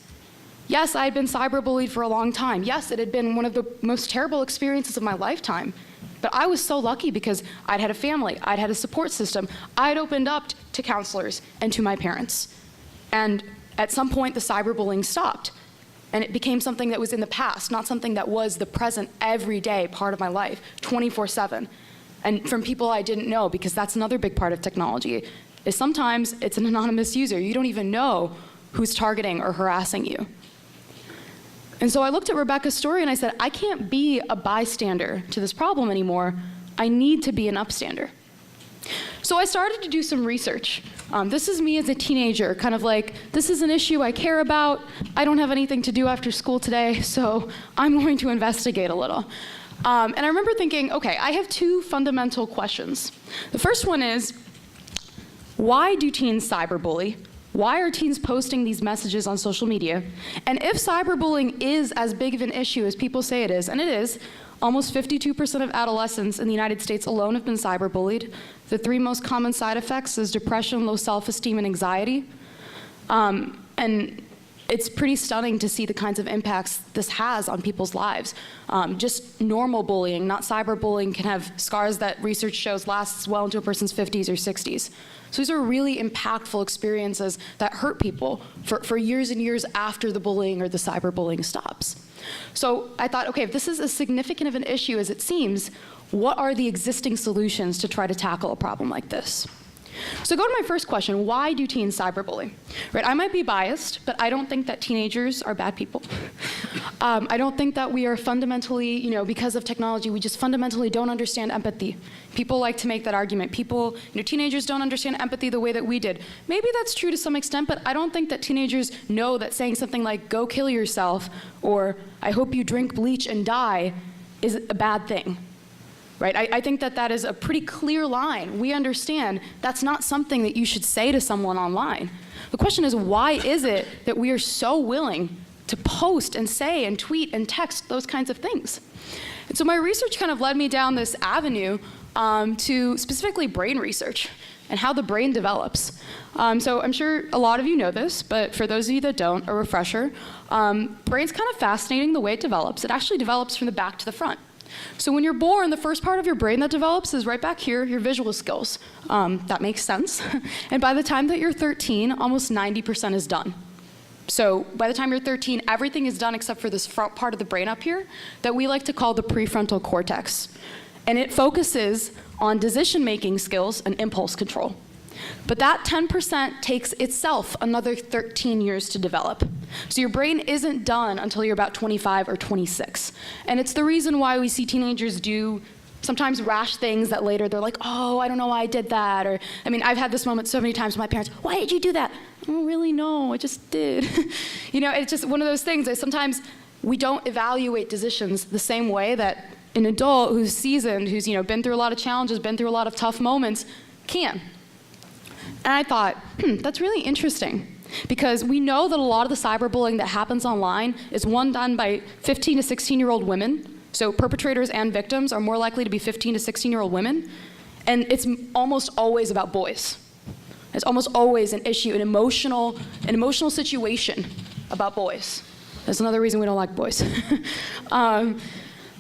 Yes, I had been cyberbullied for a long time. Yes, it had been one of the most terrible experiences of my lifetime. But I was so lucky because I'd had a family, I'd had a support system, I'd opened up to counselors and to my parents. And at some point, the cyberbullying stopped. And it became something that was in the past, not something that was the present, everyday part of my life, 24/7. And from people I didn't know, because that's another big part of technology, is sometimes it's an anonymous user. You don't even know who's targeting or harassing you. And so I looked at Rebecca's story and I said, I can't be a bystander to this problem anymore. I need to be an upstander. So I started to do some research. This is me as a teenager, kind of like, this is an issue I care about. I don't have anything to do after school today, so I'm going to investigate a little. And I remember thinking, okay, I have two fundamental questions. The first one is, why do teens cyberbully? Why are teens posting these messages on social media? And if cyberbullying is as big of an issue as people say it is, and it is, almost 52% of adolescents in the United States alone have been cyberbullied. The three most common side effects is depression, low self-esteem, and anxiety. And it's pretty stunning to see the kinds of impacts this has on people's lives. Just normal bullying, not cyberbullying, can have scars that research shows lasts well into a person's 50s or 60s. So these are really impactful experiences that hurt people for years and years after the bullying or the cyberbullying stops. So I thought, okay, if this is as significant of an issue as it seems, what are the existing solutions to try to tackle a problem like this? So go to my first question, why do teens cyberbully? Right, I might be biased, but I don't think that teenagers are bad people. I don't think that we are fundamentally, because of technology, we just fundamentally don't understand empathy. People like to make that argument. People, teenagers don't understand empathy the way that we did. Maybe that's true to some extent, but I don't think that teenagers know that saying something like, go kill yourself, or I hope you drink bleach and die, is a bad thing. Right? I think that that is a pretty clear line. We understand that's not something that you should say to someone online. The question is, why is it that we are so willing to post and say and tweet and text those kinds of things? And so my research kind of led me down this avenue to specifically brain research and how the brain develops. So I'm sure a lot of you know this, but for those of you that don't, a refresher, brain's kind of fascinating the way it develops. It actually develops from the back to the front. So when you're born, the first part of your brain that develops is right back here, your visual skills. That makes sense. And by the time that you're 13, almost 90% is done. So by the time you're 13, everything is done except for this front part of the brain up here that we like to call the prefrontal cortex. And it focuses on decision-making skills and impulse control. But that 10% takes itself another 13 years to develop. So your brain isn't done until you're about 25 or 26. And it's the reason why we see teenagers do sometimes rash things that later they're like, oh, I don't know why I did that. Or, I've had this moment so many times with my parents, why did you do that? I don't really know, I just did. It's just one of those things that sometimes we don't evaluate decisions the same way that an adult who's seasoned, who's been through a lot of challenges, been through a lot of tough moments, can. And I thought, that's really interesting, because we know that a lot of the cyberbullying that happens online is done by 15 to 16-year-old women. So perpetrators and victims are more likely to be 15 to 16-year-old women. And it's almost always about boys. It's almost always an issue, an emotional situation about boys. That's another reason we don't like boys.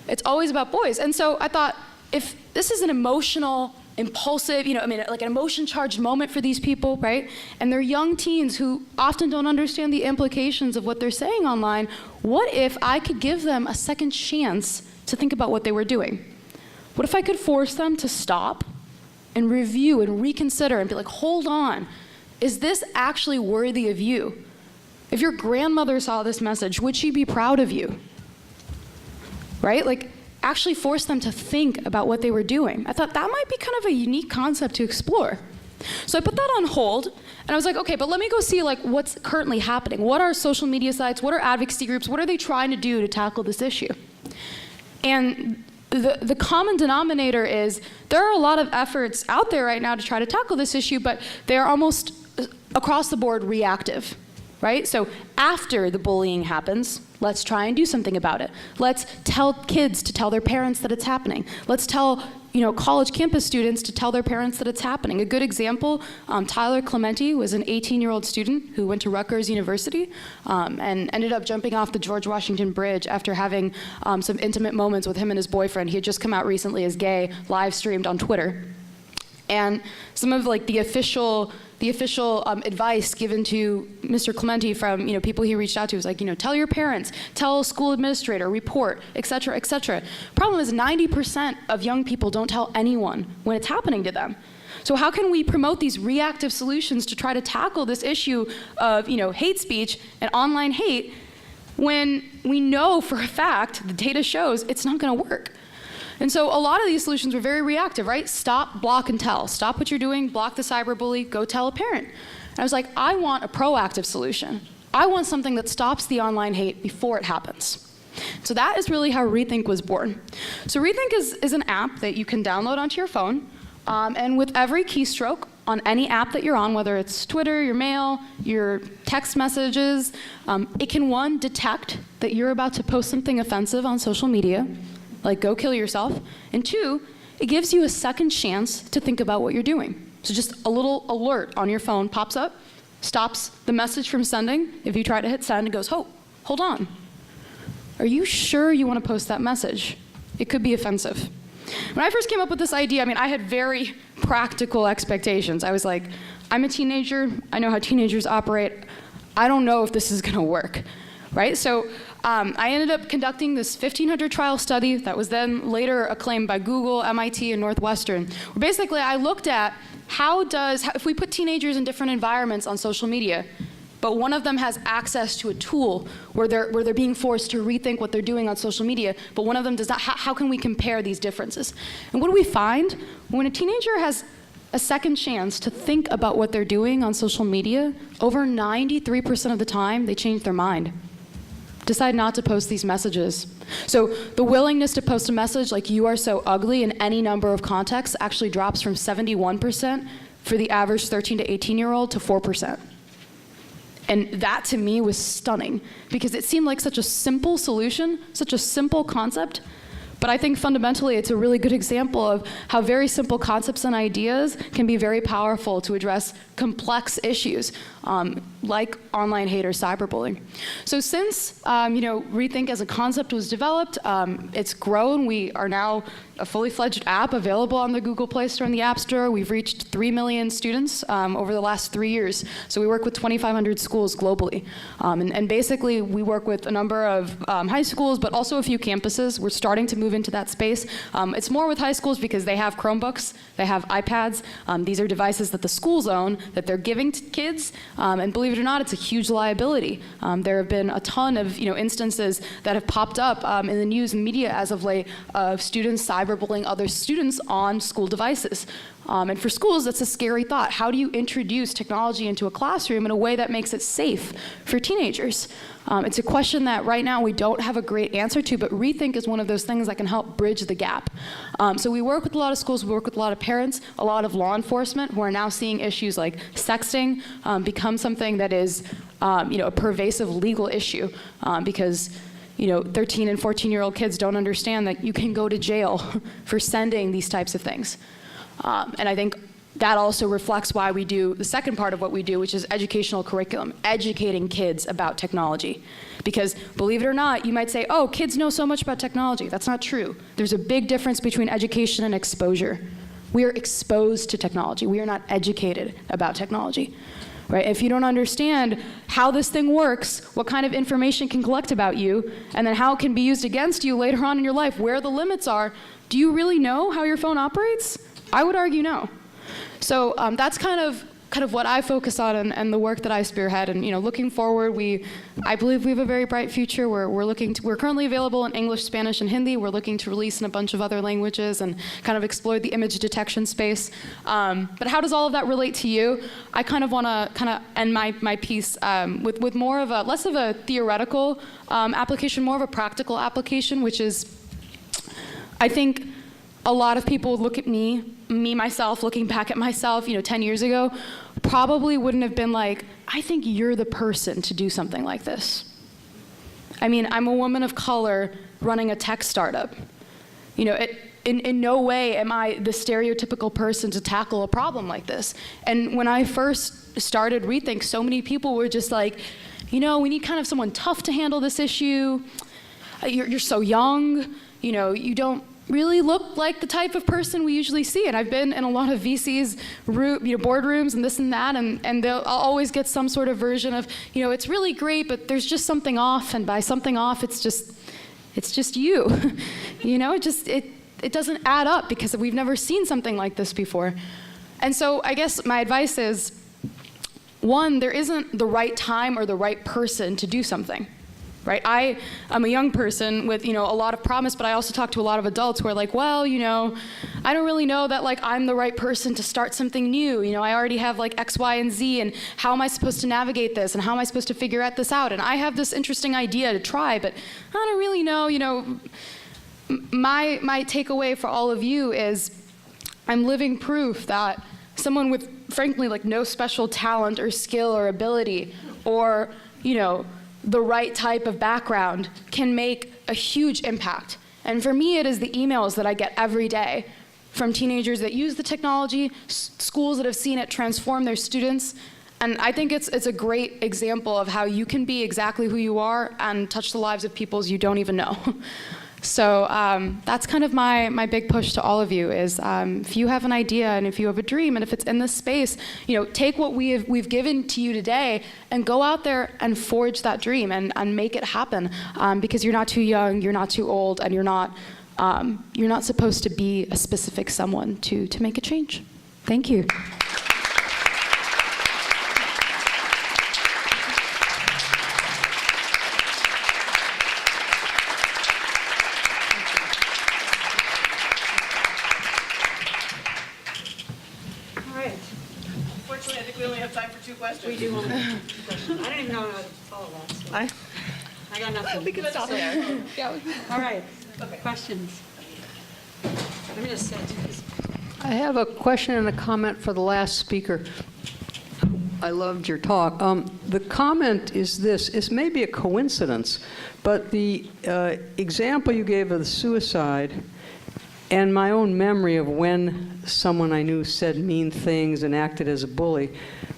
It's always about boys. And so I thought, if this is an emotional, impulsive, like an emotion-charged moment for these people, right? And they're young teens who often don't understand the implications of what they're saying online. What if I could give them a second chance to think about what they were doing? What if I could force them to stop and review and reconsider and be like, hold on, is this actually worthy of you? If your grandmother saw this message, would she be proud of you? Right? Like, actually force them to think about what they were doing. I thought that might be kind of a unique concept to explore. So I put that on hold, and I was like, okay, but let me go see like what's currently happening. What are social media sites? What are advocacy groups? What are they trying to do to tackle this issue? And the common denominator is there are a lot of efforts out there right now to try to tackle this issue, but they're almost across the board reactive. Right? So after the bullying happens, let's try and do something about it. Let's tell kids to tell their parents that it's happening. Let's tell college campus students to tell their parents that it's happening. A good example, Tyler Clementi was an 18-year-old student who went to Rutgers University and ended up jumping off the George Washington Bridge after having some intimate moments with him and his boyfriend. He had just come out recently as gay, live streamed on Twitter. And some of like the official advice given to Mr. Clementi from people he reached out to was like, tell your parents, tell a school administrator, report, et cetera, et cetera. Problem is 90% of young people don't tell anyone when it's happening to them. So how can we promote these reactive solutions to try to tackle this issue of hate speech and online hate when we know for a fact, the data shows, it's not going to work? And so a lot of these solutions were very reactive, right? Stop, block, and tell. Stop what you're doing, block the cyberbully, go tell a parent. And I was like, I want a proactive solution. I want something that stops the online hate before it happens. So that is really how Rethink was born. So Rethink is an app that you can download onto your phone, and with every keystroke on any app that you're on, whether it's Twitter, your mail, your text messages, it can, one, detect that you're about to post something offensive on social media, like go kill yourself, and two, it gives you a second chance to think about what you're doing. So just a little alert on your phone pops up, stops the message from sending. If you try to hit send, it goes, oh, hold on. Are you sure you want to post that message? It could be offensive. When I first came up with this idea, I had very practical expectations. I was like, I'm a teenager, I know how teenagers operate, I don't know if this is gonna work, right? So I ended up conducting this 1,500 trial study that was then later acclaimed by Google, MIT, and Northwestern. Where basically, I looked at if we put teenagers in different environments on social media, but one of them has access to a tool where they're being forced to rethink what they're doing on social media, but one of them does not, how can we compare these differences? And what do we find? When a teenager has a second chance to think about what they're doing on social media, over 93% of the time, they change their mind. Decide not to post these messages. So the willingness to post a message like "you are so ugly" in any number of contexts actually drops from 71% for the average 13 to 18-year-old to 4%. And that to me was stunning because it seemed like such a simple solution, such a simple concept, but I think fundamentally it's a really good example of how very simple concepts and ideas can be very powerful to address complex issues like online hate or cyberbullying. So since Rethink as a concept was developed, it's grown. We are now a fully fledged app available on the Google Play Store and the App Store. We've reached 3 million students over the last 3 years. So we work with 2,500 schools globally. And basically, we work with a number of high schools, but also a few campuses. We're starting to move into that space. It's more with high schools because they have Chromebooks, they have iPads. These are devices that the schools own, that they're giving to kids. And believe it or not, it's a huge liability. There have been a ton of instances that have popped up in the news and media as of late of students cyberbullying other students on school devices. And for schools, that's a scary thought. How do you introduce technology into a classroom in a way that makes it safe for teenagers? It's a question that right now we don't have a great answer to, but Rethink is one of those things that can help bridge the gap. So we work with a lot of schools, we work with a lot of parents, a lot of law enforcement who are now seeing issues like sexting become something that is a pervasive legal issue because 13 and 14-year-old kids don't understand that you can go to jail for sending these types of things. And I think that also reflects why we do the second part of what we do, which is educational curriculum, educating kids about technology. Because believe it or not, you might say, oh, kids know so much about technology. That's not true. There's a big difference between education and exposure. We are exposed to technology. We are not educated about technology. Right? If you don't understand how this thing works, what kind of information can collect about you, and then how it can be used against you later on in your life, where the limits are, do you really know how your phone operates? I would argue no. So that's kind of what I focus on and the work that I spearhead. And looking forward, I believe we have a very bright future. We're currently available in English, Spanish, and Hindi. We're looking to release in a bunch of other languages and kind of explore the image detection space. But how does all of that relate to you? I kind of want to end my piece with more of less of a theoretical application, more of a practical application, which is, I think a lot of people would look at me myself, looking back at myself, 10 years ago, probably wouldn't have been like, I think you're the person to do something like this. I mean, I'm a woman of color running a tech startup. In no way am I the stereotypical person to tackle a problem like this. And when I first started Rethink, so many people were just like, we need kind of someone tough to handle this issue. You're so young, you don't really look like the type of person we usually see. And I've been in a lot of VCs, boardrooms and this and that, and I'll always get some sort of version of, it's really great, but there's just something off, and by something off, it's just you. It doesn't add up because we've never seen something like this before. And so I guess my advice is, one, there isn't the right time or the right person to do something. Right? I'm a young person with, a lot of promise, but I also talk to a lot of adults who are like, well, I don't really know that I'm the right person to start something new. I already have X, Y, and Z, and how am I supposed to navigate this, and how am I supposed to figure this out? And I have this interesting idea to try, but I don't really know. My takeaway for all of you is I'm living proof that someone with, frankly, no special talent or skill or ability or, the right type of background can make a huge impact. And for me, it is the emails that I get every day from teenagers that use the technology, schools that have seen it transform their students. And I think it's a great example of how you can be exactly who you are and touch the lives of people you don't even know. So that's kind of my big push to all of you is if you have an idea and if you have a dream and if it's in this space, take what we've given to you today and go out there and forge that dream and make it happen because you're not too young, you're not too old, and you're not supposed to be a specific someone to make a change. Thank you. We do want to question. I don't even know how to follow that. So. I got nothing. We can stop there. Yeah. All right. Okay. Questions? Let me just sit. I have a question and a comment for the last speaker. I loved your talk. The comment is this. It may be a coincidence, but the example you gave of the suicide and my own memory of when someone I knew said mean things and acted as a bully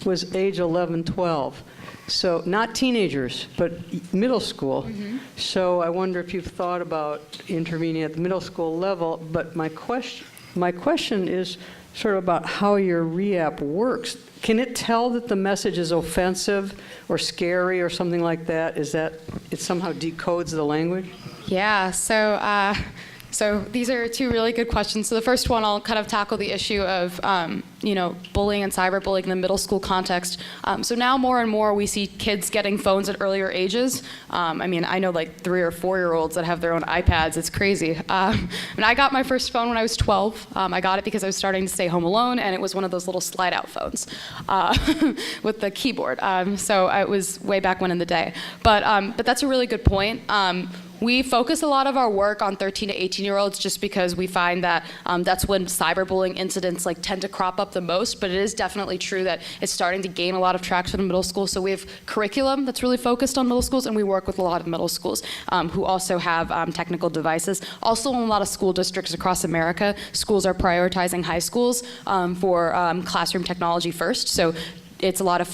was age 11, 12. So not teenagers, but middle school. Mm-hmm. So I wonder if you've thought about intervening at the middle school level. But my question is sort of about how your re-app works. Can it tell that the message is offensive or scary or something like that? Is that it somehow decodes the language? Yeah, so these are two really good questions. So the first one, I'll kind of tackle the issue of, bullying and cyberbullying in the middle school context. So now more and more we see kids getting phones at earlier ages. I know 3 or 4-year-olds that have their own iPads. It's crazy. I got my first phone when I was 12. I got it because I was starting to stay home alone, and it was one of those little slide-out phones with the keyboard. So it was way back when in the day. But that's a really good point. We focus a lot of our work on 13 to 18-year-olds just because we find that that's when cyberbullying incidents tend to crop up the most, but it is definitely true that it's starting to gain a lot of traction in middle school. So we have curriculum that's really focused on middle schools, and we work with a lot of middle schools who also have technical devices. Also, in a lot of school districts across America, schools are prioritizing high schools for classroom technology first. So it's a lot of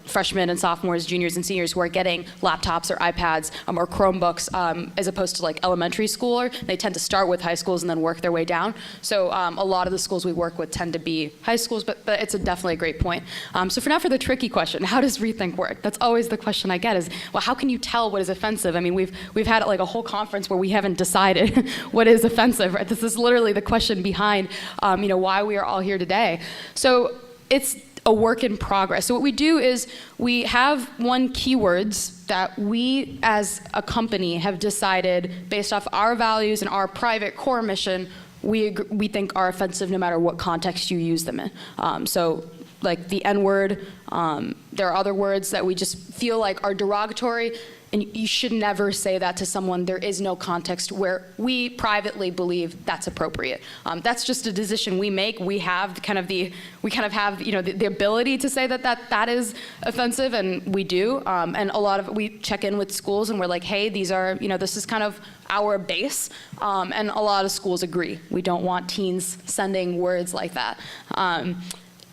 freshmen and sophomores, juniors and seniors who are getting laptops or iPads or Chromebooks as opposed to elementary schooler. They tend to start with high schools and then work their way down. So a lot of the schools we work with tend to be high schools, but it's definitely a great point. So for the tricky question, how does Rethink work? That's always the question I get is, well, how can you tell what is offensive? I mean, we've had a whole conference where we haven't decided what is offensive, right? This is literally the question behind why we are all here today. So it's a work in progress. So what we do is we have keywords that we as a company have decided based off our values and our private core mission we think are offensive no matter what context you use them in. So the N-word, there are other words that we just feel are derogatory, and you should never say that to someone. There is no context where we privately believe that's appropriate. That's just a decision we make. We have the ability to say that is offensive, and we do. And a lot of we check in with schools, and we're like, hey, these are this is kind of our base. And a lot of schools agree. We don't want teens sending words like that.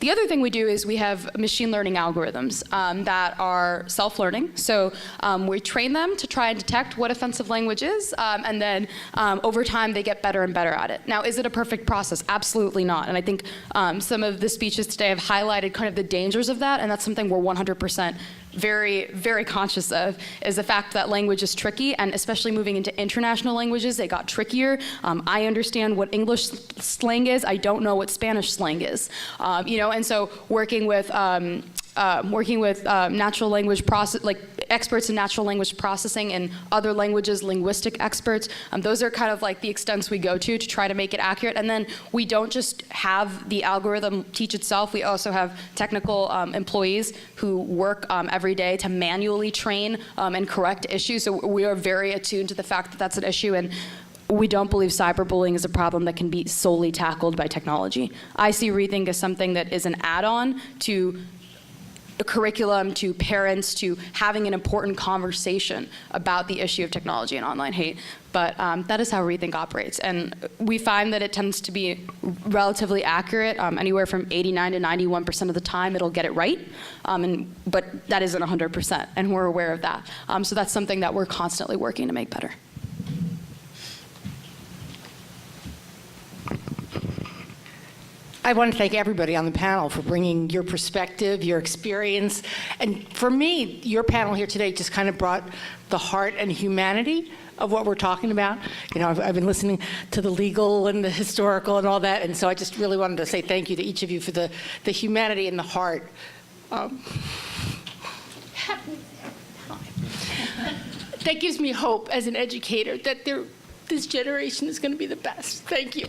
The other thing we do is we have machine learning algorithms that are self-learning. So we train them to try and detect what offensive language is, and then over time they get better and better at it. Now, is it a perfect process? Absolutely not. And I think some of the speeches today have highlighted kind of the dangers of that, and that's something we're 100% very, very conscious of, is the fact that language is tricky, and especially moving into international languages, it got trickier. I understand what English slang is. I don't know what Spanish slang is. And so working with natural language experts in natural language processing and other languages, linguistic experts. Those are kind of the extents we go to try to make it accurate. And then we don't just have the algorithm teach itself. We also have technical employees who work every day to manually train and correct issues. So we are very attuned to the fact that that's an issue. And we don't believe cyberbullying is a problem that can be solely tackled by technology. I see Rethink as something that is an add-on to a curriculum, to parents, to having an important conversation about the issue of technology and online hate. But that is how Rethink operates. And we find that it tends to be relatively accurate. Anywhere from 89 to 91% of the time, it'll get it right. But that isn't 100%, and we're aware of that. So that's something that we're constantly working to make better. I want to thank everybody on the panel for bringing your perspective, your experience. And for me, your panel here today just kind of brought the heart and humanity of what we're talking about. I've been listening to the legal and the historical and all that, and so I just really wanted to say thank you to each of you for the humanity and the heart. That gives me hope as an educator that this generation is going to be the best. Thank you.